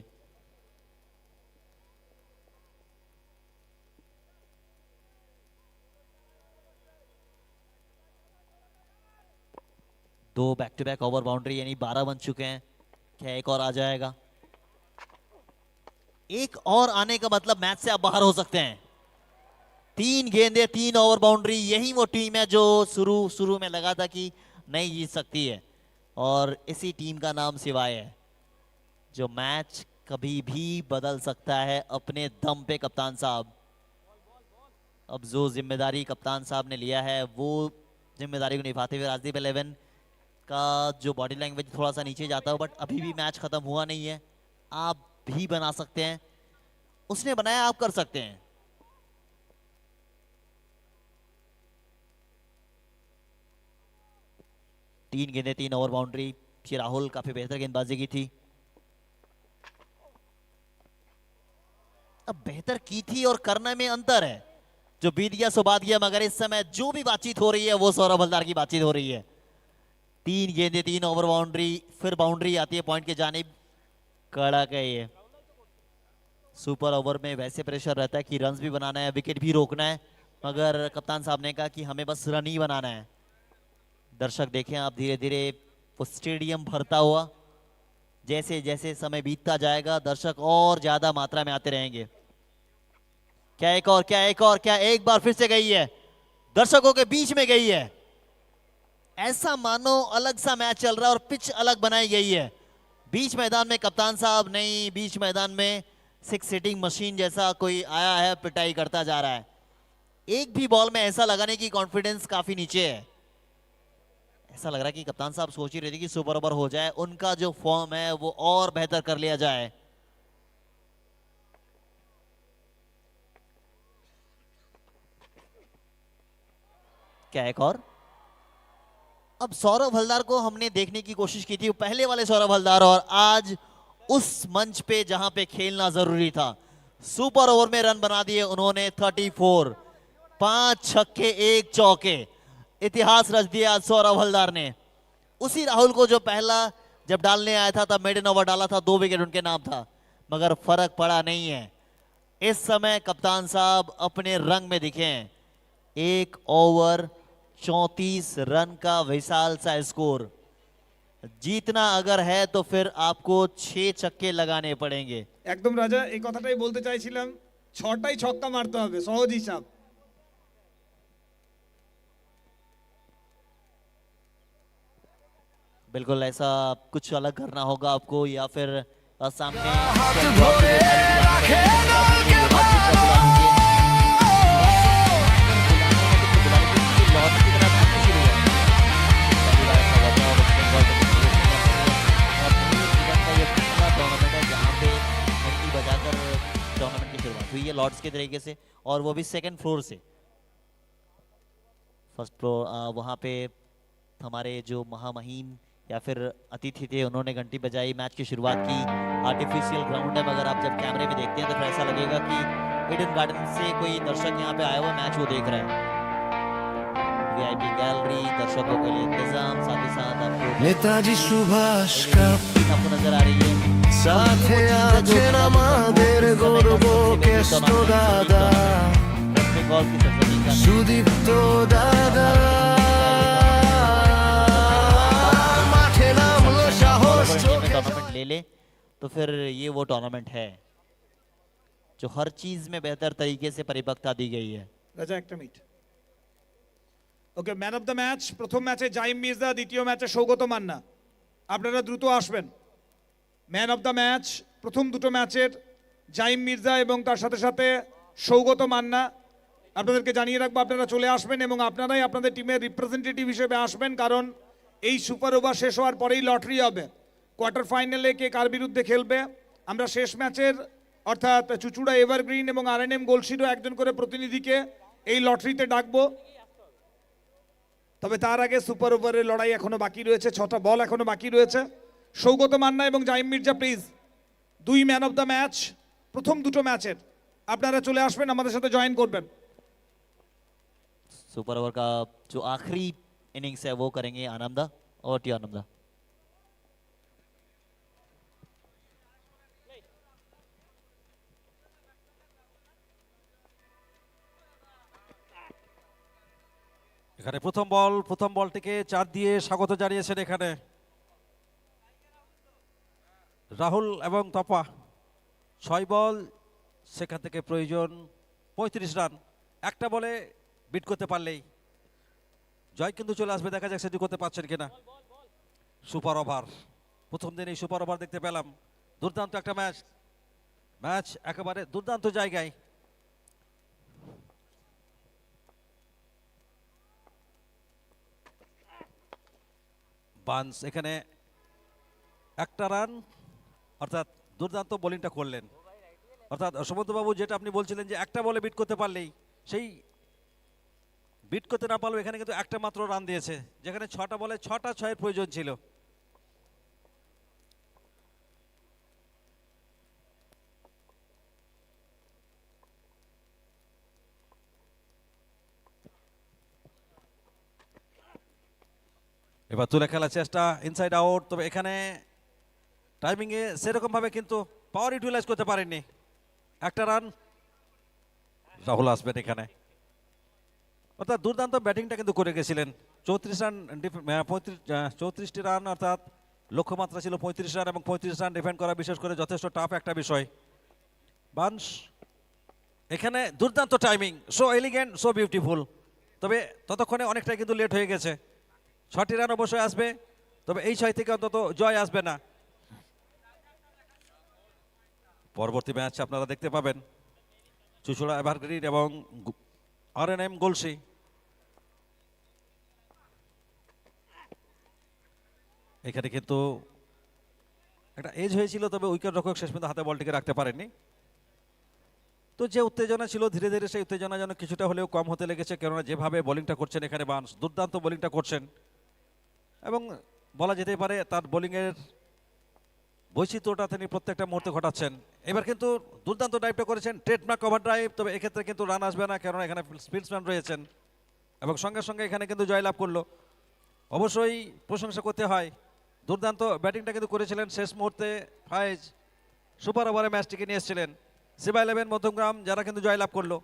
दो back to back over boundary, यानी 12 बन चुके हैं। क्या एक और आ जाएगा? एक और आने का मतलब मैच से आप बाहर हो सकते हैं। 3 गेंदे 3 ओवर बाउंड्री, यही वो टीम है जो शुरू में लगा था कि नहीं जीत सकती है, और इसी टीम का नाम सिवाय है, जो मैच कभी भी बदल सकता है अपने दम पे। कप्तान साहब, अब जो जिम्मेदारी कप्तान साहब ने लिया है वो जिम्मेदारी को निभाते हुए राजदीप 11 का जो बॉडी लैंग्वेज थोड़ा सा नीचे जाता है, बट अभी भी मैच खत्म हुआ नहीं है। आप भी बना सकते हैं, उसने बनाया, आप कर सकते हैं। तीन गेंदें, 3 ओवर बाउंड्री। राहुल काफी बेहतर गेंदबाजी की थी, अब बेहतर की थी और करने में अंतर है। जो बीत गया सो बात गया, मगर इस समय जो भी बातचीत हो रही है वो सौरभ हलदार की बातचीत हो रही है। 3 गेंदें, 3 ओवर बाउंड्री, फिर बाउंड्री आती है पॉइंट के जानिब। कड़क है ये। सुपर ओवर में वैसे प्रेशर रहता है कि रन्स भी बनाना है, विकेट भी रोकना है, मगर कप्तान साहब ने कहा कि हमें बस रन ही बनाना है। दर्शक देखें आप, धीरे धीरे वो स्टेडियम भरता हुआ, जैसे जैसे समय बीतता जाएगा दर्शक और ज्यादा मात्रा में आते रहेंगे। क्या एक और, क्या एक और, क्या एक बार फिर से गई है, दर्शकों के बीच में गई है। ऐसा मानो अलग सा मैच चल रहा है और पिच अलग बनाई गई है। बीच मैदान में कप्तान साहब नहीं, बीच मैदान में 6 सीटिंग मशीन जैसा कोई आया है, पिटाई करता जा रहा है। एक भी बॉल में ऐसा लगाने की कॉन्फिडेंस काफी नीचे है। ऐसा लग रहा है कि कप्तान साहब सोच ही रहे थे कि सुपर ओवर हो जाए, उनका जो फॉर्म है वो और बेहतर कर लिया जाए। क्या एक और? अब सौरभ हलदार को हमने देखने की कोशिश की थी, पहले वाले सौरभ हलदार, और आज उस मंच पे जहां पे खेलना जरूरी था। सुपर ओवर में रन बना दिए उन्होंने 34, 5 छक्के 1 चौके, इतिहास रच दिया सौरभ हलदार ने। उसी राहुल को जो पहला जब डालने आया था तब मेडन ओवर डाला था, 2 विकेट उनके नाम था, मगर फर्क पड़ा नहीं है। इस समय कप्तान साहब अपने रंग में दिखे हैं। 1 ओवर 34 रन का विशाल सा स्कोर। जीतना अगर है तो फिर आपको 6 छक्के लगाने पड़ेंगे। একদম রাজা, এই কথাটাই বলতে চাইছিলাম, 6টাই ছক্কা মারতে হবে, সহজ হিসাব। बिल्कुल ऐसा कुछ अलग करना होगा आपको, या फिर सामने टूर्नामेंट की शुरुआत हुई है लॉर्ड्स के तरीके से, और वो भी 2nd फ्लोर से। फर्स्ट फ्लोर वहाँ पे हमारे जो महामहिम या फिर अतिथि थे उन्होंने घंटी बजाई, मैच की शुरुआत की। आर्टिफिशियल ग्राउंड है, मगर आप जब कैमरे में देखते हैं तो फिर ऐसा लगेगा कि ईडन गार्डन से कोई दर्शक यहाँ पे आया हुआ मैच वो देख रहा है। वीआईपी गैलरी, दर्शकों के लिए इंतजाम, साथ ही साथ आपको नेताजी सुभाष का आपको नजर आ रही है। साथे आছেন আমাদের গর্ব কেষ্ট দাদা, बंगाल की सरजमी का সুদীপ্ত দাদা, মাঠে নামলো সাহস চোখে टूर्नामेंट ले ले तो फिर ये वो टूर्नामेंट है जो हर चीज में बेहतर तरीके से परिपक्वता दी गई है। রাজা একটা minute. Okay, man of the match প্রথম ম্যাচে জাইম মির্জা, দ্বিতীয় ম্যাচে সৌগত মান্না। আপনারা দ্রুত আসবেন। ম্যান অফ দ্য ম্যাচ প্রথম দুটো ম্যাচের জাইম মির্জা এবং তার সাথে সাথে সৌগত মান্না। আপনাদেরকে জানিয়ে রাখবো আপনারা চলে আসবেন এবং আপনারাই আপনাদের টিমের রিপ্রেজেন্টেটিভ হিসেবে আসবেন, কারণ এই সুপার ওভার শেষ হওয়ার পরেই লটারি হবে। কোয়ার্টার ফাইনালে কে কার বিরুদ্ধে খেলবে আমরা শেষ ম্যাচের অর্থাৎ চুচুড়া এভারগ্রিন এবং আরএনএম গোলশিরও একজন করে প্রতিনিধিকে এই লটারিতে ডাকবো। তবে তার আগে সুপার ওভারের লড়াই এখনো বাকি রয়েছে, 6টা বল এখনো বাকি রয়েছে। সৌগত মান্না এবং Zaim Mirza please, 2 man of the match প্রথম দুটো ম্যাচের আপনারা চলে আসবেন, আমাদের সাথে জয়েন করবেন। सुपर ओवर का जो आखिरी इनिंग्स है वो करेंगे आनंदा और टी आनंदा। এখানে প্রথম বলটিকে 4 দিয়ে স্বাগত জানিয়েছেন এখানে রাহুল এবং তপা। 6 বল, সেখান থেকে প্রয়োজন 35 রান। একটা বলে বিট করতে পারলেই জয় কিন্তু চলে আসবে, দেখা যাক সেটি করতে পারছেন কিনা। সুপার ওভার, প্রথম দিন এই সুপার ওভার দেখতে পেলাম। দুর্দান্ত একটা ম্যাচ, ম্যাচ একেবারে দুর্দান্ত জায়গায়। বান্স এখানে একটা রান, অর্থাৎ দুর্দান্ত বোলিংটা করলেন। অর্থাৎ সুমন্তবাবু যেটা আপনি বলছিলেন যে একটা বলে বিট করতে পারলেই, সেই বিট করতে না পারলেও এখানে কিন্তু একটা মাত্র রান দিয়েছে, যেখানে 6টা বলে 6টা 6-এর প্রয়োজন ছিল। এবার তুলে খেলার চেষ্টা, ইনসাইড আউট। তবে এখানে টাইমিংয়ে সেরকমভাবে কিন্তু পাওয়ার ইউটিলাইজ করতে পারেননি। একটা রান, রাহুল আসবেন এখানে। অর্থাৎ দুর্দান্ত ব্যাটিংটা কিন্তু করে গেছিলেন। 34 রান, 34টি রান, অর্থাৎ লক্ষ্যমাত্রা ছিল 35 রান, এবং 35 রান ডিফেন্ড করা বিশেষ করে যথেষ্ট টাফ একটা বিষয়। বান্স এখানে দুর্দান্ত timing, so elegant, so beautiful. তবে ততক্ষণে অনেকটাই কিন্তু লেট হয়ে গেছে। 6টি রান অবশ্যই আসবে, তবে এই 6 থেকে অন্তত জয় আসবে না। পরবর্তী ম্যাচ আপনারা দেখতে পাবেন চুচুড়া এভারগ্রিন এবং RNM গলসি। এখানে কিন্তু একটা এজ হয়েছিল, তবে উইকেট রক্ষক শেষ পর্যন্ত হাতে বলটিকে রাখতে পারেননি। তো যে উত্তেজনা ছিল, ধীরে ধীরে সেই উত্তেজনা যেন কিছুটা হলেও কম হতে লেগেছে, কেননা যেভাবে বোলিংটা করছেন এখানে বান্স, দুর্দান্ত বোলিংটা করছেন, এবং বলা যেতে পারে তার বোলিংয়ের বৈচিত্র্যটা তিনি প্রত্যেকটা মুহূর্তে ঘটাচ্ছেন। এবার কিন্তু দুর্দান্ত ড্রাইভটা করেছেন, ট্রেডমার্ক কভার ড্রাইভ, তবে এক্ষেত্রে কিন্তু রান আসবে না, কেননা এখানে স্পিডসম্যান রয়েছেন, এবং সঙ্গে সঙ্গে এখানে কিন্তু জয়লাভ করলো। অবশ্যই প্রশংসা করতে হয়, দুর্দান্ত ব্যাটিংটা কিন্তু করেছিলেন শেষ মুহূর্তে ফায়েজ, সুপার ওভারে ম্যাচটিকে নিয়ে এসেছিলেন। সিবা 11 মধ্যমগ্রাম যারা কিন্তু জয়লাভ করলো।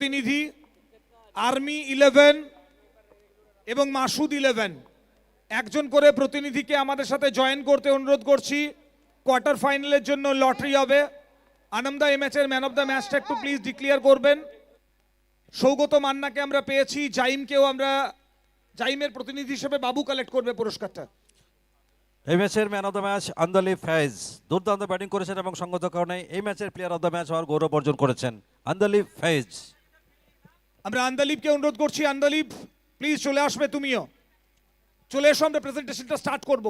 প্রতিনিধি আর্মি 11 এবং মাসুদ 11 একজন করে প্রতিনিধিকে আমাদের সাথে জয়েন করতে অনুরোধ করছি। কোয়ার্টার ফাইনালের জন্য লটারি হবে। আনন্দা এই ম্যাচের ম্যান অফ দ্য ম্যাচটা একটু প্লিজ ডিক্লেয়ার করবেন। সৌগত মান্নাকে আমরা পেয়েছি, জাইমকেও আমরা, জাইমের প্রতিনিধি হিসেবে বাবু কালেক্ট করবে পুরস্কারটা। এই ম্যাচের man of the match Andalib Fayez, দুর্দান্ত ব্যাটিং করেছেন এবং সঙ্গত কারণে এই ম্যাচের প্লেয়ার অফ দ্য ম্যাচ হওয়ার গৌরব অর্জন করেছেন আন্দালিব ফায়েজ। আমরা আন্দালিবকে অনুরোধ করছি, আন্দালিব প্লিজ চলে আসবে, তুমিও চলে এসো, আমরা প্রেজেন্টেশনটা স্টার্ট করব।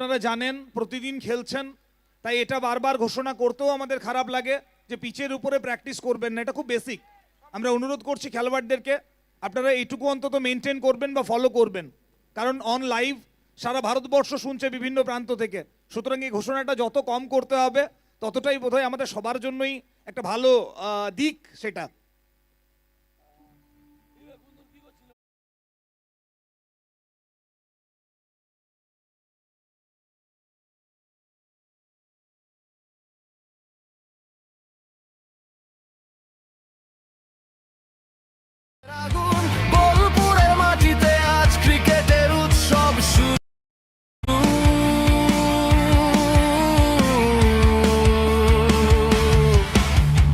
আপনারা জানেন প্রতিদিন খেলছেন, তাই এটা বারবার ঘোষণা করতেও আমাদের খারাপ লাগে যে পিচের উপরে প্র্যাকটিস করবেন না, এটা খুব বেসিক। আমরা অনুরোধ করছি খেলোয়াড়দেরকে আপনারা এইটুকু অন্তত মেনটেন করবেন বা ফলো করবেন, কারণ অন লাইভ সারা ভারতবর্ষ শুনছে বিভিন্ন প্রান্ত থেকে। সুতরাং এই ঘোষণাটা যত কম করতে হবে ততটাই বোধহয় আমাদের সবার জন্যই একটা ভালো দিক সেটা। আগুন বোলপুরে মাটিতে আজ ক্রিকেটের উৎসব শুরু।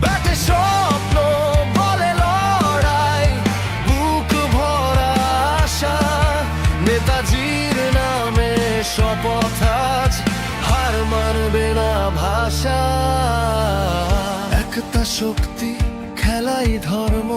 ব্যাটে স্বপ্ন আশা, একটা শক্তি খেলাই ধর্ম।